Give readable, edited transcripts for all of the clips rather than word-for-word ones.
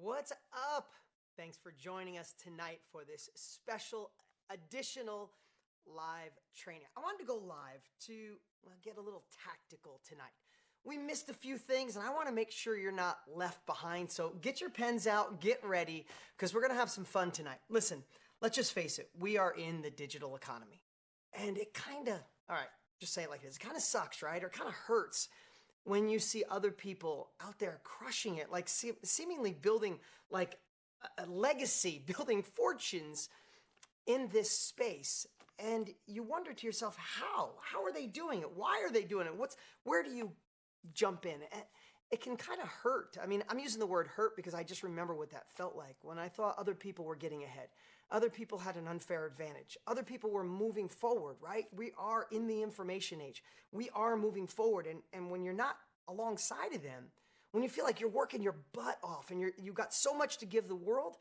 What's up? Thanks for joining us tonight for this special additional live training. I wanted to go live to get a little tactical tonight. We missed a few things and I want to make sure you're not left behind. So get your pens out, get ready, because we're going to have some fun tonight. Listen, let's just face it. We are in the digital economy and it all right, just say it like this. It kind of sucks, right? Or kind of hurts when you see other people out there crushing it, like seemingly building like a legacy, building fortunes in this space. And you wonder to yourself, how are they doing it? Why are they doing it? Where do you jump in? It can kind of hurt. I mean, I'm using the word hurt because I just remember what that felt like when I thought other people were getting ahead. Other people had an unfair advantage. Other people were moving forward, right? We are in the information age. We are moving forward. And when you're not alongside of them, when you feel like you're working your butt off and you've got so much to give the world,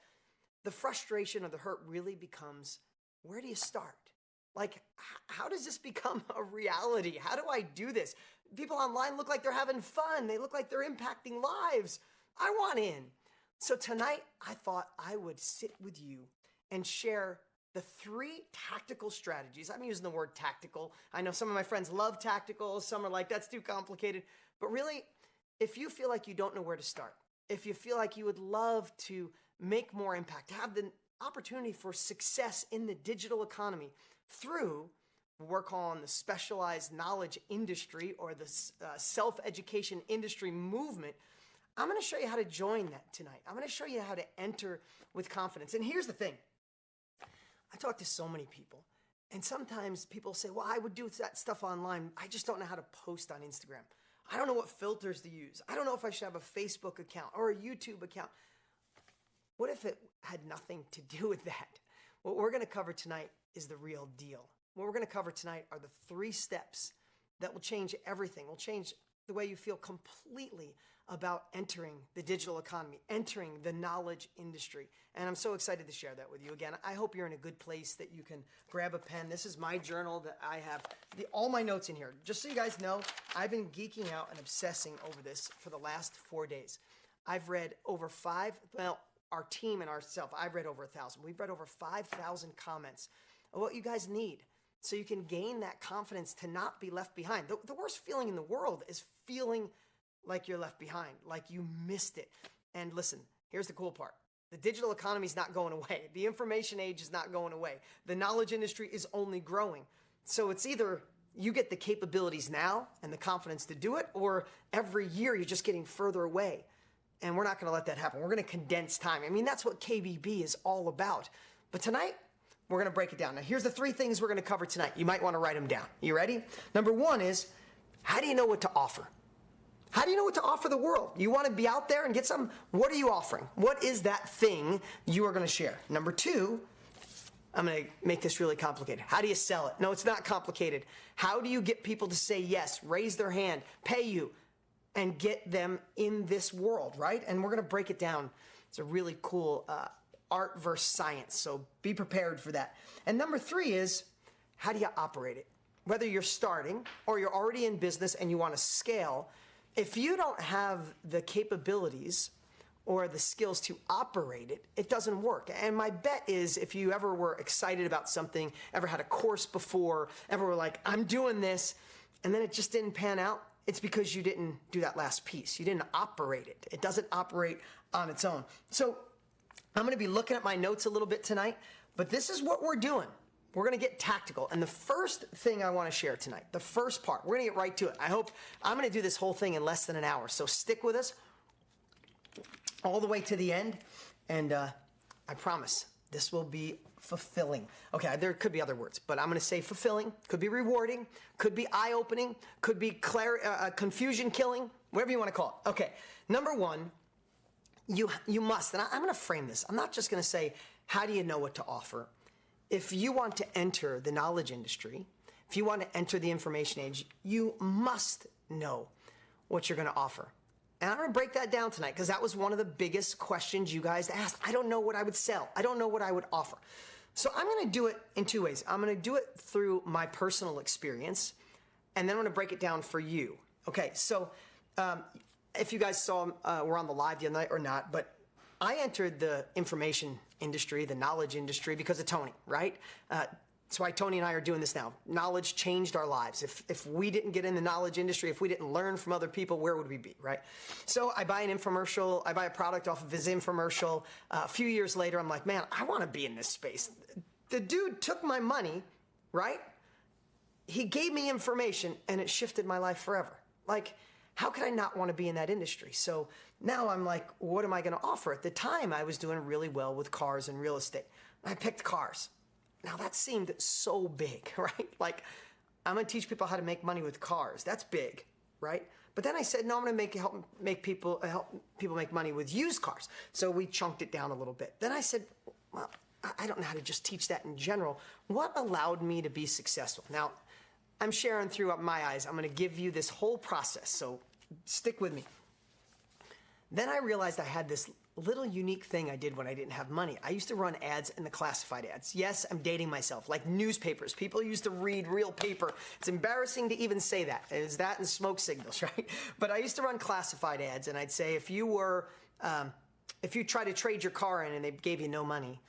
the frustration or the hurt really becomes, where do you start? Like, how does this become a reality? How do I do this? People online look like they're having fun. They look like they're impacting lives. I want in. So tonight, I thought I would sit with you and share the 3 tactical strategies. I'm using the word tactical. I know some of my friends love tactical. Some are like, that's too complicated. But really, if you feel like you don't know where to start, if you feel like you would love to make more impact, to have the opportunity for success in the digital economy through what we're calling the specialized knowledge industry or the self-education industry movement, I'm going to show you how to join that tonight. I'm going to show you how to enter with confidence. And here's the thing. I talk to so many people, and sometimes people say, well, I would do that stuff online. I just don't know how to post on Instagram. I don't know what filters to use. I don't know if I should have a Facebook account or a YouTube account. What if it had nothing to do with that? What we're going to cover tonight is the real deal. What we're going to cover tonight are the 3 steps that will change everything, will change the way you feel completely about entering the digital economy, entering the knowledge industry. And I'm so excited to share that with you. Again, I hope you're in a good place that you can grab a pen. This is my journal that I have all my notes in here. Just so you guys know, I've been geeking out and obsessing over this for the last 4 days. I've read over our team and ourselves, I've read over 1,000. We've read over 5,000 comments of what you guys need so you can gain that confidence to not be left behind. The worst feeling in the world is feeling like you're left behind, like you missed it. And listen, here's the cool part. The digital economy is not going away. The information age is not going away. The knowledge industry is only growing. So it's either you get the capabilities now and the confidence to do it, or every year you're just getting further away. And we're not going to let that happen. We're going to condense time. I mean, that's what KBB is all about. But tonight, we're going to break it down. Now, here's the 3 things we're going to cover tonight. You might want to write them down. You ready? Number 1 is, how do you know what to offer? How do you know what to offer the world? You want to be out there and get some? What are you offering? What is that thing you are going to share? Number 2, I'm going to make this really complicated. How do you sell it? No, it's not complicated. How do you get people to say yes, raise their hand, pay you, and get them in this world, right? And we're going to break it down. It's a really cool art versus science, so be prepared for that. And number 3 is, how do you operate it? Whether you're starting or you're already in business and you want to scale, if you don't have the capabilities or the skills to operate it, it doesn't work. And my bet is if you ever were excited about something, ever had a course before, ever were like, I'm doing this, and then it just didn't pan out, it's because you didn't do that last piece. You didn't operate it. It doesn't operate on its own. So I'm going to be looking at my notes a little bit tonight, but this is what we're doing. We're going to get tactical. And the first thing I want to share tonight, the first part, we're going to get right to it. I'm going to do this whole thing in less than an hour. So stick with us all the way to the end. And I promise this will be fulfilling. Okay, there could be other words, but I'm going to say fulfilling, could be rewarding, could be eye-opening, could be confusion killing, whatever you want to call it. Okay, number 1, you must, and I'm going to frame this. I'm not just going to say, how do you know what to offer? If you want to enter the knowledge industry, if you want to enter the information age, you must know what you're going to offer. And I'm going to break that down tonight because that was one of the biggest questions you guys asked. I don't know what I would sell. I don't know what I would offer. So I'm going to do it in 2 ways. I'm going to do it through my personal experience, and then I'm going to break it down for you. Okay, so if you guys saw, we're on the live the other night or not, but I entered the information industry, the knowledge industry, because of Tony, right? That's why Tony and I are doing this now. Knowledge changed our lives. If we didn't get in the knowledge industry, if we didn't learn from other people, where would we be, right? So I buy an infomercial. I buy a product off of his infomercial. A few years later, I'm like, man, I want to be in this space. The dude took my money, right? He gave me information, and it shifted my life forever. Like, how could I not want to be in that industry? So now I'm like, what am I going to offer? At the time, I was doing really well with cars and real estate. I picked cars. Now that seemed so big, right? Like, I'm going to teach people how to make money with cars. That's big, right? But then I said, no, I'm going to help people make money with used cars. So we chunked it down a little bit. Then I said, well, I don't know how to just teach that in general. What allowed me to be successful? Now, I'm sharing through my eyes. I'm going to give you this whole process, so stick with me. Then I realized I had this little unique thing I did when I didn't have money. I used to run ads in the classified ads. Yes, I'm dating myself, like newspapers. People used to read real paper. It's embarrassing to even say that. It was that and smoke signals, right? But I used to run classified ads, and I'd say if you try to trade your car in and they gave you no money,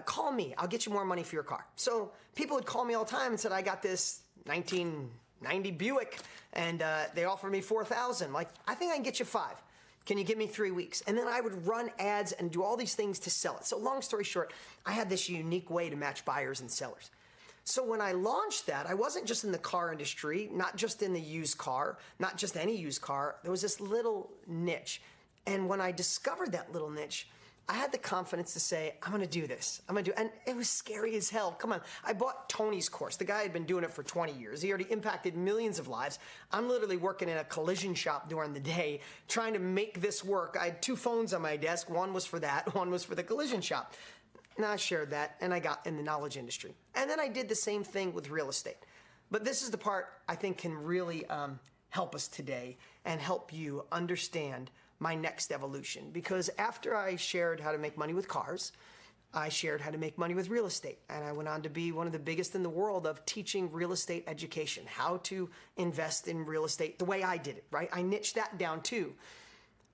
call me. I'll get you more money for your car. So people would call me all the time and said, I got this 1990 Buick, and they offered me $4,000. Like, I think I can get you $5,000. Can you give me 3 weeks? And then I would run ads and do all these things to sell it. So long story short, I had this unique way to match buyers and sellers. So when I launched that, I wasn't just in the car industry, not just in the used car, not just any used car. There was this little niche. And when I discovered that little niche, I had the confidence to say, I'm going to do this. And it was scary as hell. Come on. I bought Tony's course. The guy had been doing it for 20 years. He already impacted millions of lives. I'm literally working in a collision shop during the day, trying to make this work. I had 2 phones on my desk. One was for that. One was for the collision shop. And I shared that, and I got in the knowledge industry. And then I did the same thing with real estate. But this is the part I think can really help us today and help you understand my next evolution. Because after I shared how to make money with cars, I shared how to make money with real estate. And I went on to be one of the biggest in the world of teaching real estate education, how to invest in real estate the way I did it, right? I niched that down too.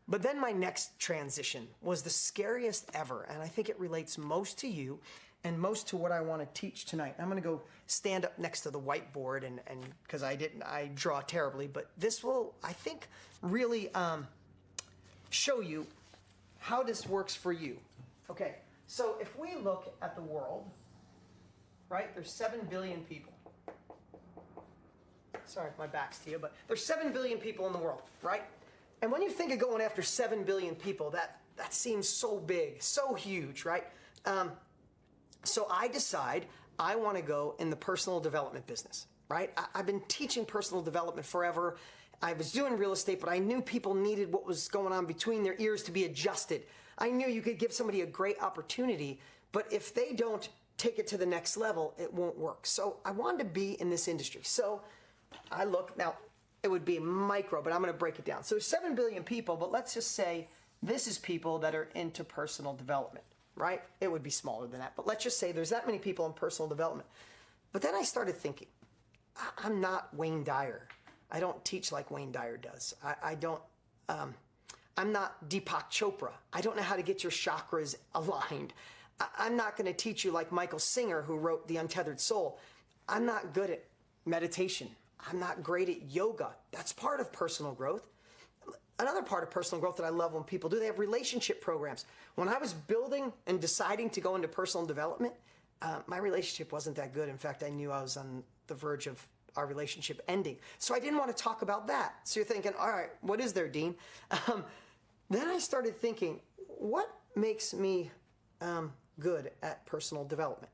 But then my next transition was the scariest ever. And I think it relates most to you and most to what I want to teach tonight. I'm going to go stand up next to the whiteboard and because I draw terribly, but this will, I think, really show you how this works for you. Okay, so if we look at the world, right, there's 7 billion people. Sorry if my back's to you, but there's 7 billion people in the world, right? And when you think of going after 7 billion people, that seems so big, so huge, right? So I decide I want to go in the personal development business, right? I've been teaching personal development forever. I was doing real estate, but I knew people needed what was going on between their ears to be adjusted. I knew you could give somebody a great opportunity, but if they don't take it to the next level, it won't work. So I wanted to be in this industry. So I look, now it would be micro, but I'm going to break it down. So 7 billion people, but let's just say this is people that are into personal development, right? It would be smaller than that, but let's just say there's that many people in personal development. But then I started thinking, I'm not Wayne Dyer. I don't teach like Wayne Dyer does. I'm not Deepak Chopra. I don't know how to get your chakras aligned. I'm not going to teach you like Michael Singer, who wrote The Untethered Soul. I'm not good at meditation. I'm not great at yoga. That's part of personal growth. Another part of personal growth that I love when people do, they have relationship programs. When I was building and deciding to go into personal development, my relationship wasn't that good. In fact, I knew I was on the verge of our relationship ending. So I didn't want to talk about that. So you're thinking, all right, what is there, Dean? Then I started thinking, what makes me good at personal development?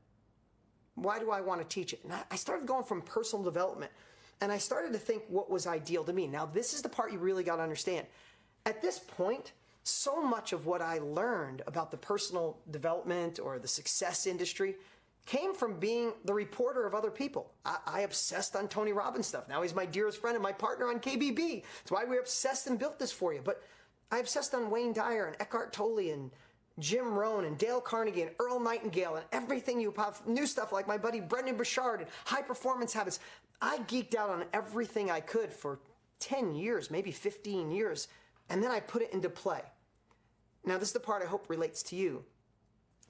Why do I want to teach it? And I started going from personal development, and I started to think what was ideal to me. Now, this is the part you really got to understand. At this point, so much of what I learned about the personal development or the success industry came from being the reporter of other people. I obsessed on Tony Robbins stuff. Now he's my dearest friend and my partner on KBB. That's why we're obsessed and built this for you. But I obsessed on Wayne Dyer and Eckhart Tolle and Jim Rohn and Dale Carnegie and Earl Nightingale and everything you have, new stuff like my buddy Brendan Burchard and high performance habits. I geeked out on everything I could for 10 years, maybe 15 years, and then I put it into play. Now, this is the part I hope relates to you,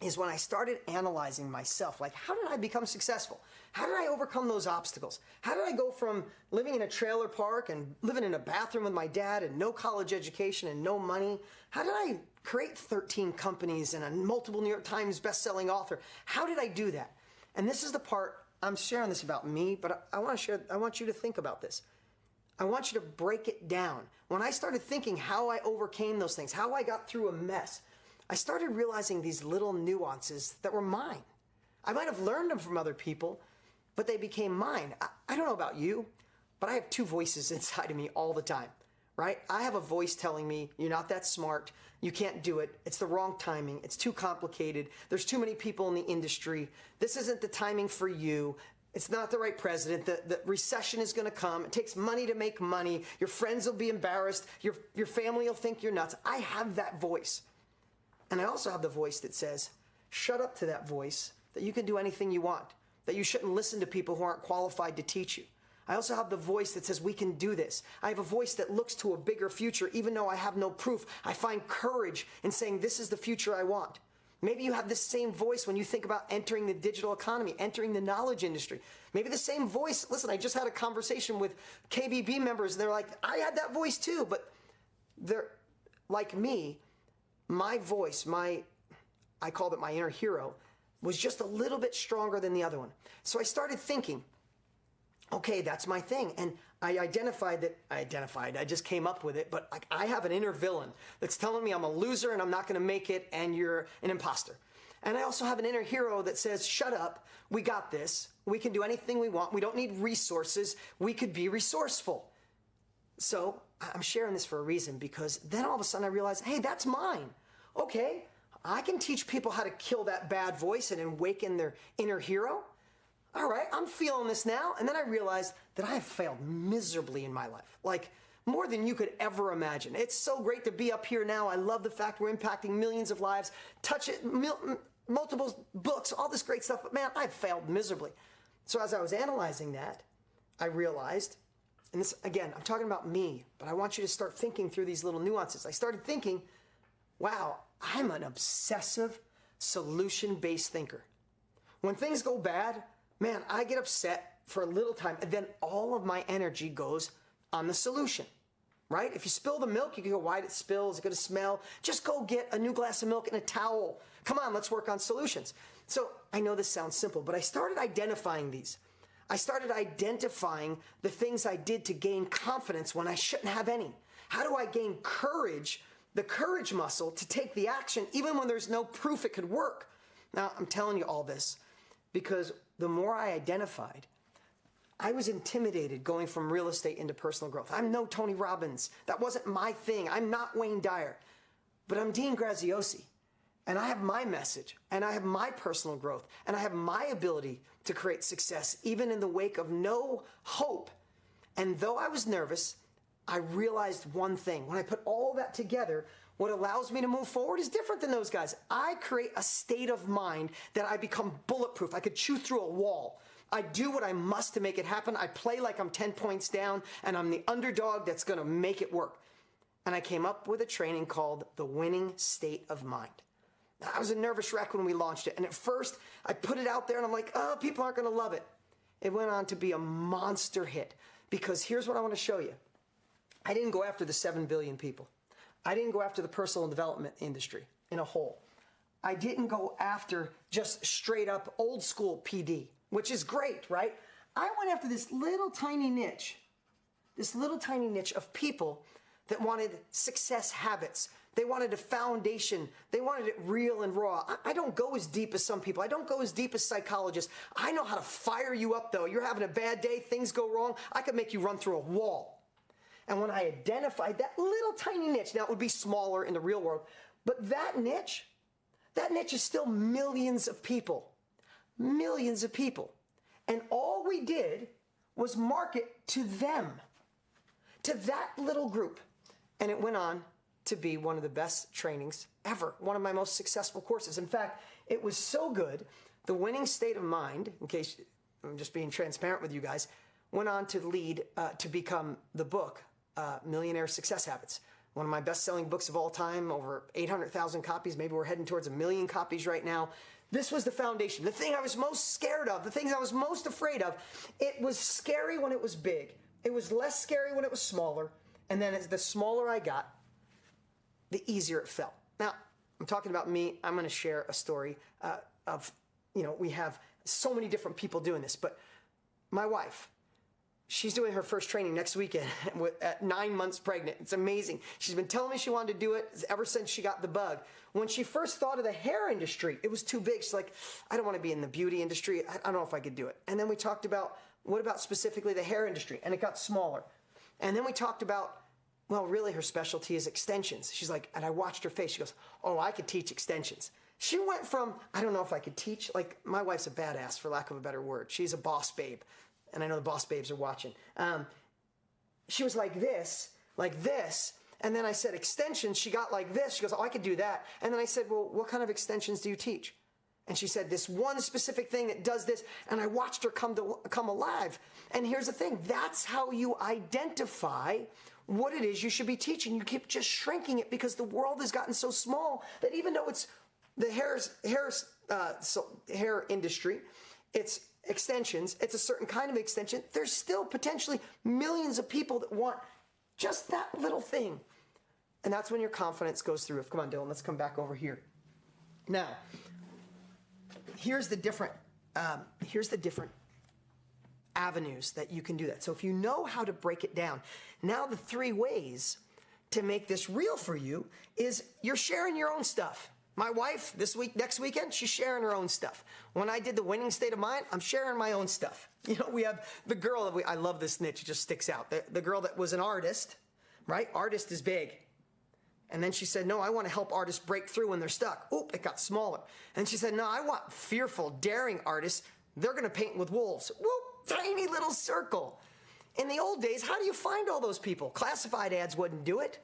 is when I started analyzing myself, like, how did I become successful? How did I overcome those obstacles? How did I go from living in a trailer park and living in a bathroom with my dad and no college education and no money? How did I create 13 companies and a multiple New York Times best-selling author? How did I do that? And this is the part, I'm sharing this about me, but I want you to think about this. I want you to break it down. When I started thinking how I overcame those things, how I got through a mess, I started realizing these little nuances that were mine. I might have learned them from other people, but they became mine. I don't know about you, but I have two voices inside of me all the time, right? I have a voice telling me, you're not that smart, you can't do it, it's the wrong timing, it's too complicated, there's too many people in the industry, this isn't the timing for you, it's not the right president, the recession is going to come, it takes money to make money, your friends will be embarrassed, your family will think you're nuts. I have that voice. And I also have the voice that says, shut up to that voice, that you can do anything you want, that you shouldn't listen to people who aren't qualified to teach you. I also have the voice that says, we can do this. I have a voice that looks to a bigger future, even though I have no proof. I find courage in saying, this is the future I want. Maybe you have this same voice when you think about entering the digital economy, entering the knowledge industry. Maybe the same voice. Listen, I just had a conversation with KBB members, and they're like, I had that voice too, but they're like me. My voice, I called it my inner hero, was just a little bit stronger than the other one. So I started thinking, okay, that's my thing. And I just came up with it, but like, I have an inner villain that's telling me I'm a loser and I'm not going to make it and you're an imposter. And I also have an inner hero that says, shut up, we got this, we can do anything we want, we don't need resources, we could be resourceful. So I'm sharing this for a reason, because then all of a sudden I realized, hey, that's mine. Okay, I can teach people how to kill that bad voice and awaken their inner hero. All right, I'm feeling this now. And then I realized that I have failed miserably in my life, like more than you could ever imagine. It's so great to be up here now. I love the fact we're impacting millions of lives, touch it, multiple books, all this great stuff. But man, I've failed miserably. So as I was analyzing that, I realized, and this, again, I'm talking about me, but I want you to start thinking through these little nuances. I started thinking, wow, I'm an obsessive, solution-based thinker. When things go bad, man, I get upset for a little time, and then all of my energy goes on the solution, right? If you spill the milk, you can go, why did it spill? Is it going to smell? Just go get a new glass of milk and a towel. Come on, let's work on solutions. So I know this sounds simple, but I started identifying these. I started identifying the things I did to gain confidence when I shouldn't have any. How do I gain courage, the courage muscle, to take the action even when there's no proof it could work? Now, I'm telling you all this because the more I identified, I was intimidated going from real estate into personal growth. I'm no Tony Robbins. That wasn't my thing. I'm not Wayne Dyer. But I'm Dean Graziosi. And I have my message, and I have my personal growth, and I have my ability to create success, even in the wake of no hope. And though I was nervous, I realized one thing. When I put all that together, what allows me to move forward is different than those guys. I create a state of mind that I become bulletproof. I could chew through a wall. I do what I must to make it happen. I play like I'm 10 points down, and I'm the underdog that's going to make it work. And I came up with a training called the Winning State of Mind. I was a nervous wreck when we launched it. And at first, I put it out there, and I'm like, oh, people aren't going to love it. It went on to be a monster hit. Because here's what I want to show you. I didn't go after the 7 billion people. I didn't go after the personal development industry in a whole. I didn't go after just straight up old school PD, which is great, right? I went after this little tiny niche of people that wanted success habits. They wanted a foundation. They wanted it real and raw. I don't go as deep as some people. I don't go as deep as psychologists. I know how to fire you up, though. You're having a bad day, things go wrong. I could make you run through a wall. And when I identified that little tiny niche, now it would be smaller in the real world, but that niche is still millions of people. Millions of people. And all we did was market to them, to that little group. And it went on to be one of the best trainings ever, one of my most successful courses. In fact, it was so good, the Winning State of Mind, in case I'm just being transparent with you guys, went on to lead to become the book, Millionaire Success Habits. one of my best-selling books of all time, over 800,000 copies. Maybe we're heading towards 1 million copies right now. This was the foundation. The thing I was most scared of, the things I was most afraid of, it was scary when it was big. It was less scary when it was smaller. And then as the smaller I got, the easier it felt. Now, I'm talking about me. I'm going to share a story of, we have so many different people doing this, but my wife, she's doing her first training next weekend at 9 months pregnant. It's amazing. She's been telling me she wanted to do it ever since she got the bug. When she first thought of the hair industry, it was too big. She's like, I don't want to be in the beauty industry. I don't know if I could do it. And then we talked about, what about specifically the hair industry? And it got smaller. And then we talked about, well, really her specialty is extensions. She's like, and I watched her face. She goes, oh, I could teach extensions. She went from, I don't know if I could teach, like my wife's a badass for lack of a better word. She's a boss babe. And I know the boss babes are watching. She was like this, and then I said extensions. She got like this. She goes, oh, I could do that. And then I said, well, what kind of extensions do you teach? And she said, this one specific thing that does this. And I watched her come alive. And here's the thing. That's how you identify what it is you should be teaching. You keep just shrinking it because the world has gotten so small that even though it's the hair industry, it's extensions, it's a certain kind of extension, there's still potentially millions of people that want just that little thing. And that's when your confidence goes through. Come on, Dylan, let's come back over here. Now, here's the different avenues that you can do that. So if you know how to break it down, now the 3 ways to make this real for you is you're sharing your own stuff. My wife, next weekend, she's sharing her own stuff. When I did the winning state of mind, I'm sharing my own stuff. We have the girl that I love this niche, it just sticks out. The girl that was an artist, right? Artist is big. And then she said, no, I want to help artists break through when they're stuck. Oop, it got smaller. And she said, no, I want fearful, daring artists. They're going to paint with wolves. Whoop, tiny little circle. In the old days, how do you find all those people? Classified ads wouldn't do it.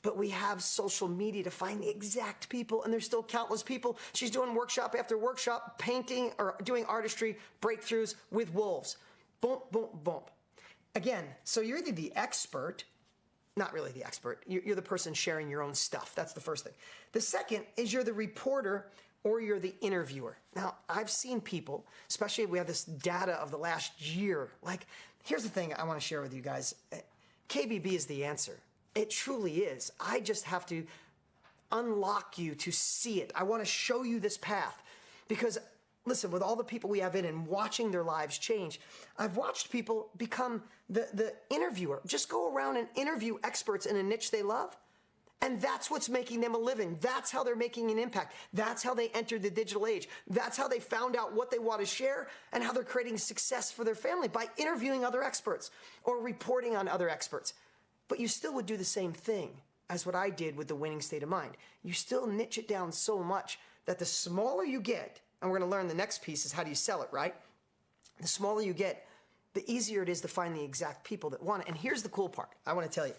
But we have social media to find the exact people, and there's still countless people. She's doing workshop after workshop, painting or doing artistry breakthroughs with wolves. Boom, boom, boom. Again, so you're either the expert, not really the expert, you're the person sharing your own stuff. That's the first thing. The second is you're the reporter or you're the interviewer. Now, I've seen people, especially we have this data of the last year. Like, here's the thing I want to share with you guys. KBB is the answer. It truly is. I just have to unlock you to see it. I want to show you this path because, listen, with all the people we have in and watching their lives change, I've watched people become the interviewer. Just go around and interview experts in a niche they love. And that's what's making them a living. That's how they're making an impact. That's how they entered the digital age. That's how they found out what they want to share and how they're creating success for their family by interviewing other experts or reporting on other experts. But you still would do the same thing as what I did with the winning state of mind. You still niche it down so much that the smaller you get, and we're going to learn the next piece is how do you sell it, right? The smaller you get, the easier it is to find the exact people that want it. And here's the cool part. I want to tell you.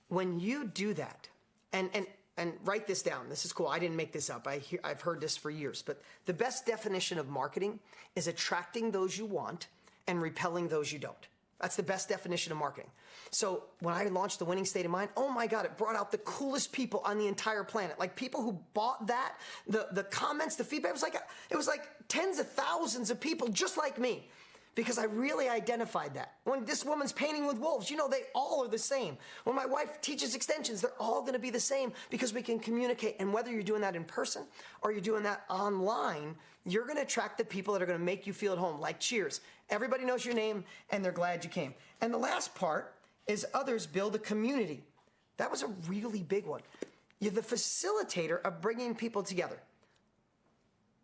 When you do that, and write this down. This is cool. I didn't make this up. I've heard this for years. But the best definition of marketing is attracting those you want and repelling those you don't. That's the best definition of marketing. So when I launched the winning state of mind, oh my God, it brought out the coolest people on the entire planet. Like people who bought that, the comments, the feedback, it was like tens of thousands of people just like me. Because I really identified that. When this woman's painting with wolves, they all are the same. When my wife teaches extensions, they're all going to be the same because we can communicate. And whether you're doing that in person or you're doing that online, you're going to attract the people that are going to make you feel at home. Like Cheers. Everybody knows your name and they're glad you came. And the last part is others build a community. That was a really big one. You're the facilitator of bringing people together.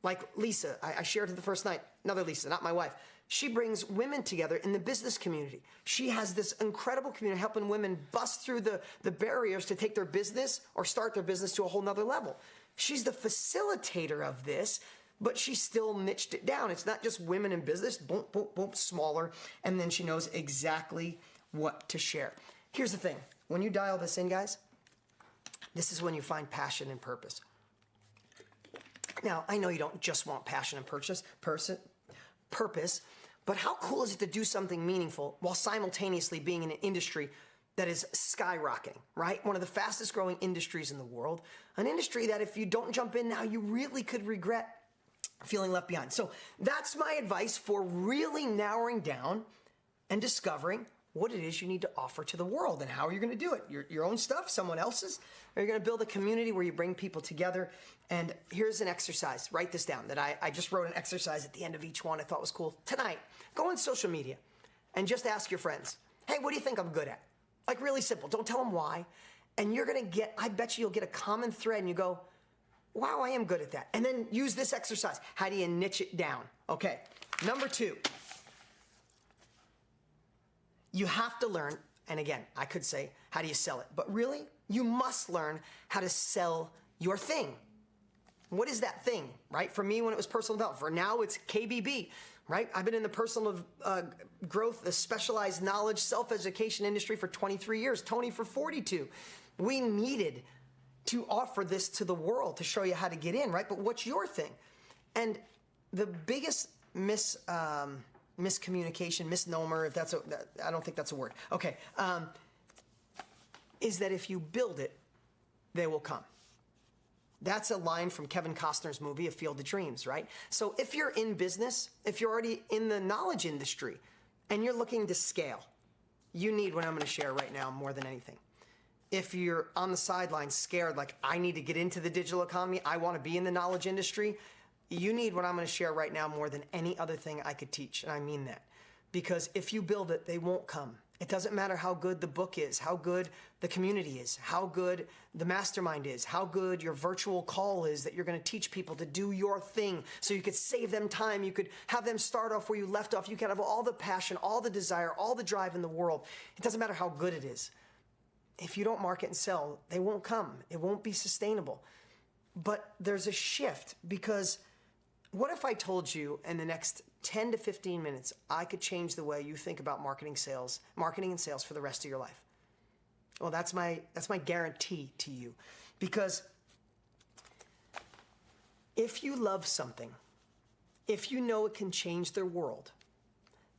Like Lisa, I shared her the first night. Another Lisa, not my wife. She brings women together in the business community. She has this incredible community helping women bust through the barriers to take their business or start their business to a whole nother level. She's the facilitator of this, but she still niched it down. It's not just women in business, boom, boom, boom, smaller, and then she knows exactly what to share. Here's the thing. When you dial this in, guys, this is when you find passion and purpose. Now, I know you don't just want passion and purpose, but how cool is it to do something meaningful while simultaneously being in an industry that is skyrocketing, right? One of the fastest growing industries in the world, an industry that if you don't jump in now, you really could regret feeling left behind. So that's my advice for really narrowing down and discovering what it is you need to offer to the world. And how are you going to do it? Your own stuff, someone else's? Or you're going to build a community where you bring people together? And here's an exercise. Write this down. That I just wrote an exercise at the end of each one I thought was cool. Tonight, go on social media and just ask your friends, hey, what do you think I'm good at? Like, really simple. Don't tell them why. And you're going to get, I bet you'll get a common thread and you go, wow, I am good at that. And then use this exercise. How do you niche it down? Okay. Number 2. You have to learn, and again, I could say, how do you sell it? But really, you must learn how to sell your thing. What is that thing, right? For me, when it was personal development. For now, it's KBB, right? I've been in the personal growth, the specialized knowledge, self-education industry for 23 years. Tony for 42. We needed to offer this to the world to show you how to get in, right? But what's your thing? And the biggest miscommunication, misnomer, if that's I don't think that's a word. Okay, is that if you build it, they will come. That's a line from Kevin Costner's movie, A Field of Dreams, right? So if you're in business, if you're already in the knowledge industry, and you're looking to scale, you need what I'm going to share right now more than anything. If you're on the sidelines scared, like, I need to get into the digital economy, I want to be in the knowledge industry, you need what I'm going to share right now more than any other thing I could teach, and I mean that. Because if you build it, they won't come. It doesn't matter how good the book is, how good the community is, how good the mastermind is, how good your virtual call is that you're going to teach people to do your thing so you could save them time, you could have them start off where you left off, you could have all the passion, all the desire, all the drive in the world. It doesn't matter how good it is. If you don't market and sell, they won't come. It won't be sustainable. But there's a shift, because what if I told you in the next 10 to 15 minutes, I could change the way you think about marketing and sales for the rest of your life? Well, that's my guarantee to you. Because if you love something, if you know it can change their world,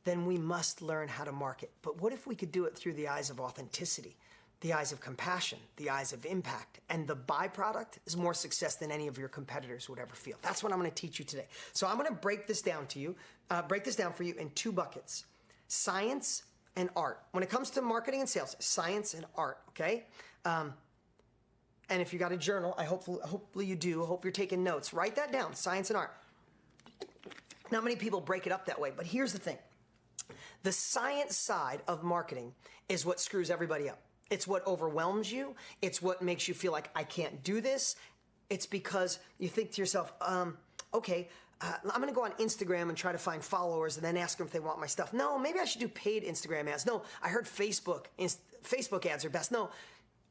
then we must learn how to market. But what if we could do it through the eyes of authenticity, the eyes of compassion, the eyes of impact, and the byproduct is more success than any of your competitors would ever feel? That's what I'm going to teach you today. So I'm going to break this down for you in 2 buckets: science and art. When it comes to marketing and sales, science and art, okay? And if you got a journal, hopefully you do. I hope you're taking notes. Write that down, science and art. Not many people break it up that way, but here's the thing. The science side of marketing is what screws everybody up. It's what overwhelms you. It's what makes you feel like, I can't do this. It's because you think to yourself, okay, I'm going to go on Instagram and try to find followers and then ask them if they want my stuff. No, maybe I should do paid Instagram ads. No, I heard Facebook ads are best. No,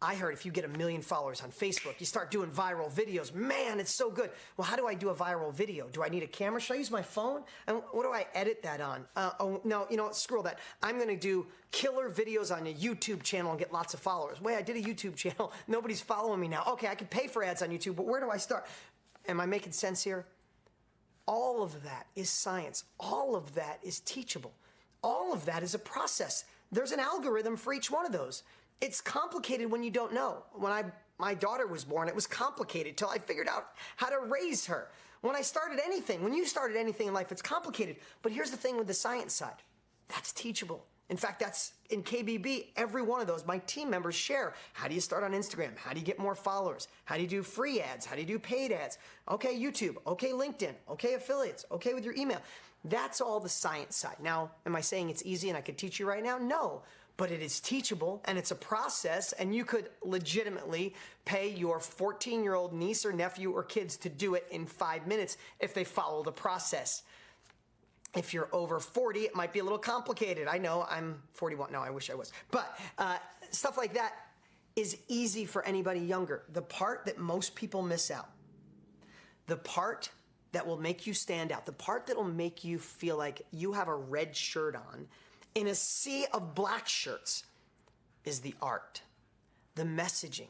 I heard if you get 1 million followers on Facebook, you start doing viral videos. Man, it's so good. Well, how do I do a viral video? Do I need a camera? Should I use my phone? And what do I edit that on? Oh, no, you know what? Screw that. I'm going to do killer videos on a YouTube channel and get lots of followers. Wait, I did a YouTube channel. Nobody's following me now. Okay, I can pay for ads on YouTube, but where do I start? Am I making sense here? All of that is science. All of that is teachable. All of that is a process. There's an algorithm for each one of those. It's complicated when you don't know. When my daughter was born, it was complicated till I figured out how to raise her. When you started anything in life, it's complicated. But here's the thing with the science side. That's teachable. In fact, that's in KBB, every one of those, my team members share. How do you start on Instagram? How do you get more followers? How do you do free ads? How do you do paid ads? Okay, YouTube. Okay, LinkedIn. Okay, affiliates. Okay, with your email. That's all the science side. Now, am I saying it's easy and I could teach you right now? No. But it is teachable, and it's a process, and you could legitimately pay your 14-year-old niece or nephew or kids to do it in 5 minutes if they follow the process. If you're over 40, it might be a little complicated. I know, I'm 41. No, I wish I was. But stuff like that is easy for anybody younger. The part that most people miss out, the part that will make you stand out, the part that will make you feel like you have a red shirt on in a sea of black shirts, is the art, the messaging,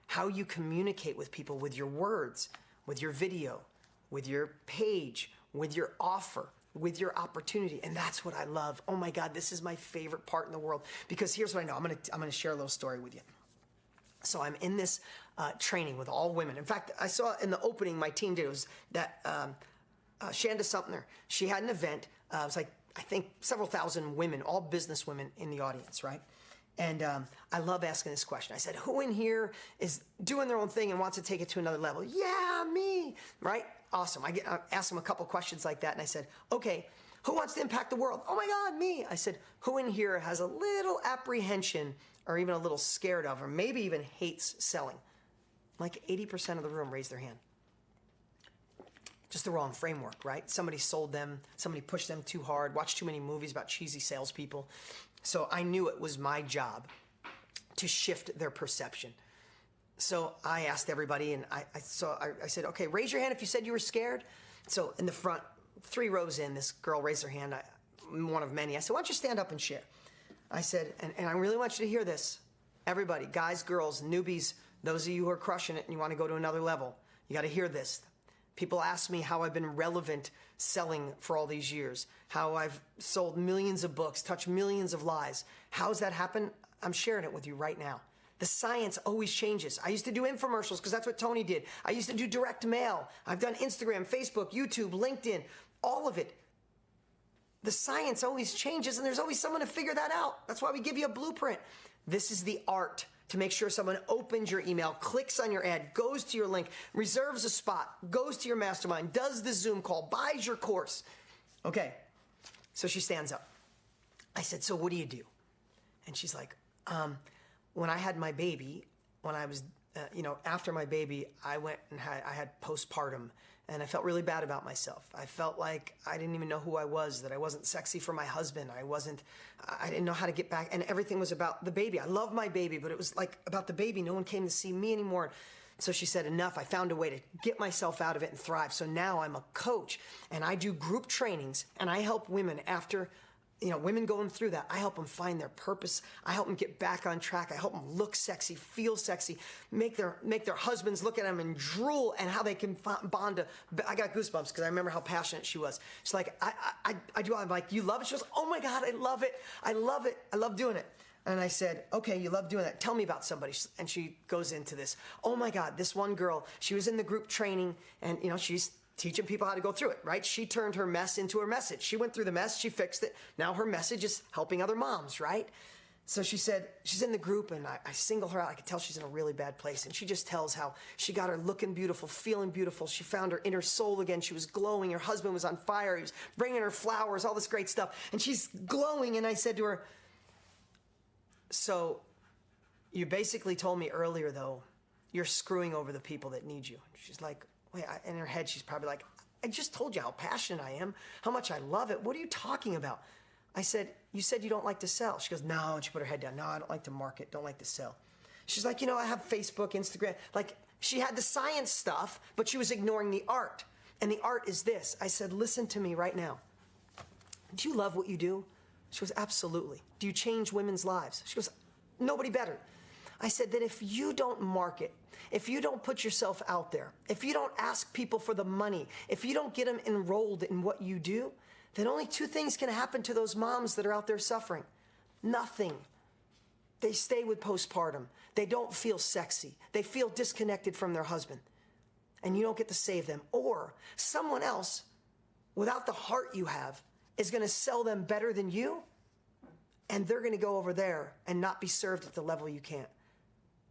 how you communicate with people with your words, with your video, with your page, with your offer, with your opportunity. And that's what I love. Oh my God, this is my favorite part in the world, because here's what I know. I'm gonna share a little story with you. So I'm in this training with all women. In fact, I saw in the opening my team did, it was that Shanda Sumner, she had an event. It was like, I think several thousand women, all business women in the audience, right? And I love asking this question. I said, who in here is doing their own thing and wants to take it to another level? Yeah, me, right? Awesome. I asked them a couple questions like that, and I said, okay, who wants to impact the world? Oh my God, me. I said, who in here has a little apprehension or even a little scared of, or maybe even hates selling? Like 80% of the room raised their hand. Just the wrong framework, right? Somebody sold them, somebody pushed them too hard, watched too many movies about cheesy salespeople. So I knew it was my job to shift their perception. So I asked everybody, and I said, okay, raise your hand if you said you were scared. So in the front, 3 rows in, this girl raised her hand, one of many. I said, why don't you stand up and share? I said, and I really want you to hear this. Everybody, guys, girls, newbies, those of you who are crushing it and you want to go to another level, you got to hear this. People ask me how I've been relevant selling for all these years, how I've sold millions of books, touched millions of lives. How's that happen? I'm sharing it with you right now. The science always changes. I used to do infomercials because that's what Tony did. I used to do direct mail. I've done Instagram, Facebook, YouTube, LinkedIn, all of it. The science always changes, and there's always someone to figure that out. That's why we give you a blueprint. This is the art to make sure someone opens your email, clicks on your ad, goes to your link, reserves a spot, goes to your mastermind, does the Zoom call, buys your course. Okay, so she stands up. I said, so what do you do? And she's like, when I had my baby, when I was, after my baby, I went and I had postpartum, and I felt really bad about myself. I felt like I didn't even know who I was, that I wasn't sexy for my husband. I didn't know how to get back, and everything was about the baby. I love my baby, but it was like about the baby. No one came to see me anymore. So she said, enough. I found a way to get myself out of it and thrive. So now I'm a coach, and I do group trainings, and I help women after, women going through that. I help them find their purpose. I help them get back on track. I help them look sexy, feel sexy, make their husbands look at them and drool, and how they can bond to. I got goosebumps because I remember how passionate she was. She's like, I'm like, you love it? She goes, oh my God, I love it. I love it. I love doing it. And I said, okay, you love doing that. Tell me about somebody. And she goes into this. Oh my God, this one girl, she was in the group training, and she's teaching people how to go through it, right? She turned her mess into her message. She went through the mess, she fixed it. Now her message is helping other moms, right? So she said, she's in the group, and I single her out. I could tell she's in a really bad place. And she just tells how she got her looking beautiful, feeling beautiful. She found her inner soul again. She was glowing. Her husband was on fire. He was bringing her flowers, all this great stuff. And she's glowing. And I said to her, so you basically told me earlier, though, you're screwing over the people that need you. She's like, wait, in her head, she's probably like, I just told you how passionate I am, how much I love it. What are you talking about? I said, you said you don't like to sell. She goes, no, and she put her head down. No, I don't like to market, don't like to sell. She's like, I have Facebook, Instagram. Like, she had the science stuff, but she was ignoring the art. And the art is this. I said, listen to me right now. Do you love what you do? She goes, absolutely. Do you change women's lives? She goes, nobody better. I said that if you don't market, if you don't put yourself out there, if you don't ask people for the money, if you don't get them enrolled in what you do, then only 2 things can happen to those moms that are out there suffering. Nothing. They stay with postpartum. They don't feel sexy. They feel disconnected from their husband. And you don't get to save them. Or someone else, without the heart you have, is going to sell them better than you, and they're going to go over there and not be served at the level you can't.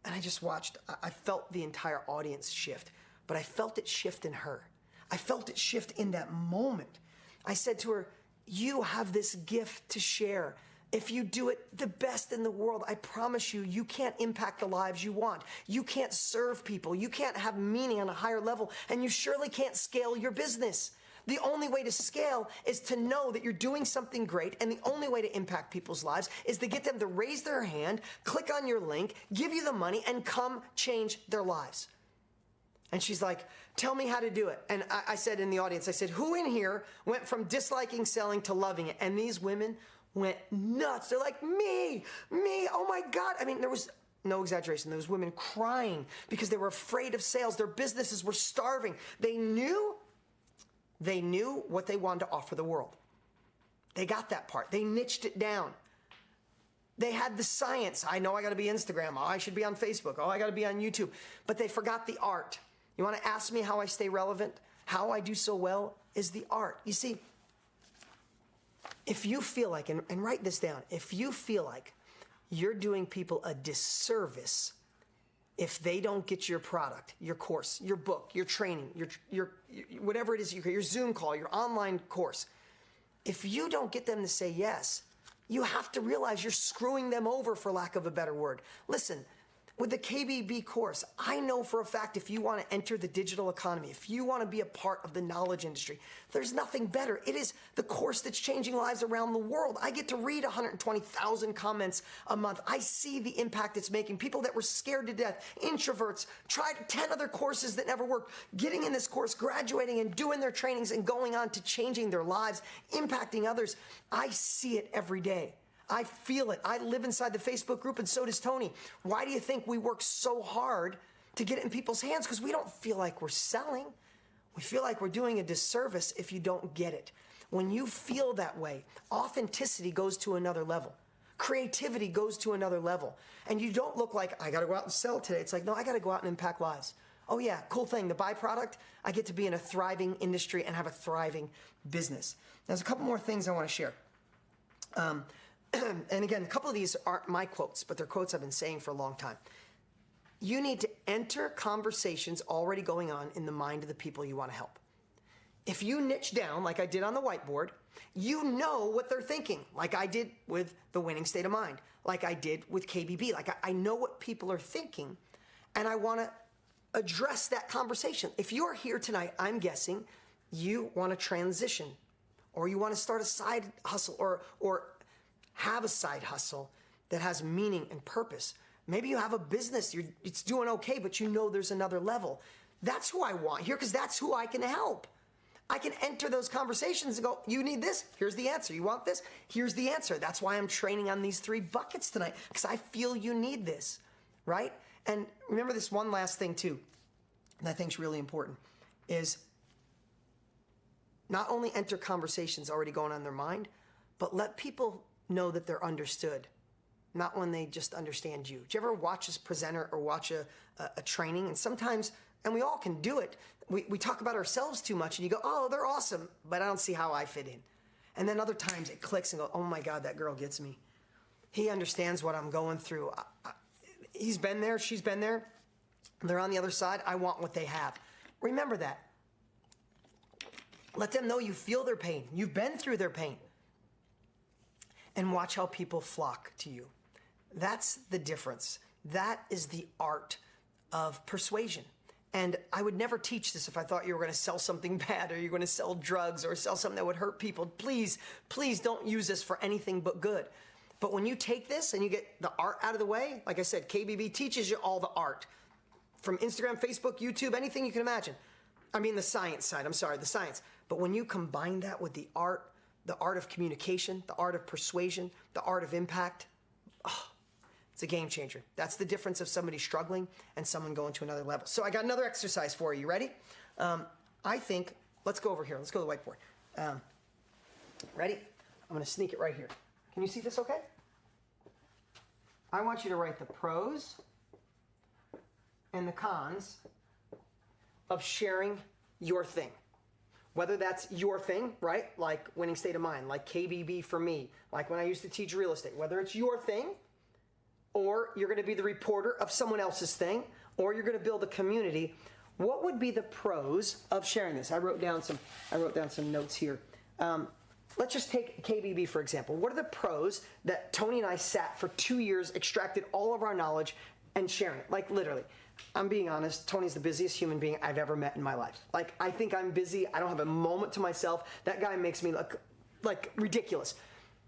And I just watched. I felt the entire audience shift, but I felt it shift in her. I felt it shift in that moment. I said to her, you have this gift to share. If you do it the best in the world, I promise you, you can't impact the lives you want. You can't serve people. You can't have meaning on a higher level, and you surely can't scale your business. The only way to scale is to know that you're doing something great, and the only way to impact people's lives is to get them to raise their hand, click on your link, give you the money, and come change their lives. And she's like, tell me how to do it. And I said in the audience, I said, who in here went from disliking selling to loving it? And these women went nuts. They're like, me, oh my God. I mean, there was no exaggeration. There was women crying because they were afraid of sales. Their businesses were starving. They knew They knew what they wanted to offer the world. They got that part. They niched it down. They had the science. I know I got to be Instagram. Oh, I should be on Facebook. Oh, I got to be on YouTube. But they forgot the art. You want to ask me how I stay relevant? How I do so well is the art. You see, if you feel like, and write this down, if you feel like you're doing people a disservice if they don't get your product, your course, your book, your training, your whatever it is, your Zoom call, your online course, if you don't get them to say yes, you have to realize you're screwing them over, for lack of a better word. Listen, with the KBB course, I know for a fact if you want to enter the digital economy, if you want to be a part of the knowledge industry, there's nothing better. It is the course that's changing lives around the world. I get to read 120,000 comments a month. I see the impact it's making. People that were scared to death, introverts, tried 10 other courses that never worked, getting in this course, graduating and doing their trainings and going on to changing their lives, impacting others. I see it every day. I feel it. I live inside the Facebook group, and so does Tony. Why do you think we work so hard to get it in people's hands? Because we don't feel like we're selling. We feel like we're doing a disservice if you don't get it. When you feel that way, authenticity goes to another level. Creativity goes to another level. And you don't look like, I got to go out and sell today. It's like, no, I got to go out and impact lives. Oh yeah, cool thing. The byproduct, I get to be in a thriving industry and have a thriving business. There's a couple more things I want to share. And again, a couple of these aren't my quotes, but they're quotes I've been saying for a long time. You need to enter conversations already going on in the mind of the people you want to help. If you niche down, like I did on the whiteboard, you know what they're thinking, like I did with the winning state of mind, like I did with KBB. Like I know what people are thinking, and I want to address that conversation. If you're here tonight, I'm guessing you want to transition, or you want to start a side hustle, or have a side hustle that has meaning and purpose. Maybe you have a business, it's doing okay, but you know there's another level. That's who I want here, because that's who I can help. I can enter those conversations and go, you need this? Here's the answer. You want this? Here's the answer. That's why I'm training on these 3 buckets tonight, because I feel you need this, right? And remember this one last thing too, that I think is really important, is not only enter conversations already going on in their mind, but let people know that they're understood, not when they just understand you. Do you ever watch a presenter or watch a training? And sometimes, and we all can do it, we talk about ourselves too much and you go, oh, they're awesome, but I don't see how I fit in. And then other times it clicks and go, oh my God, that girl gets me. He understands what I'm going through. He's been there, she's been there. They're on the other side. I want what they have. Remember that. Let them know you feel their pain. You've been through their pain. And watch how people flock to you. That's the difference. That is the art of persuasion. And I would never teach this if I thought you were going to sell something bad, or you're going to sell drugs or sell something that would hurt people. Please, please don't use this for anything but good. But when you take this and you get the art out of the way, like I said, KBB teaches you all the art. From Instagram, Facebook, YouTube, anything you can imagine. I mean the science side, I'm sorry, the science. But when you combine that with the art of communication, the art of persuasion, the art of impact, it's a game changer. That's the difference of somebody struggling and someone going to another level. So I got another exercise for you. You ready? I think, let's go over here. Let's go to the whiteboard. Ready? I'm going to sneak it right here. Can you see this okay? I want you to write the pros and the cons of sharing your thing. Whether that's your thing, right? Like winning state of mind, like KBB for me, like when I used to teach real estate. Whether it's your thing, or you're going to be the reporter of someone else's thing, or you're going to build a community, what would be the pros of sharing this? I wrote down some notes here. Let's just take KBB, for example. What are the pros that Tony and I sat for 2 years, extracted all of our knowledge, and sharing it? Like literally. I'm being honest, Tony's the busiest human being I've ever met in my life. Like, I think I'm busy. I don't have a moment to myself. That guy makes me look like ridiculous.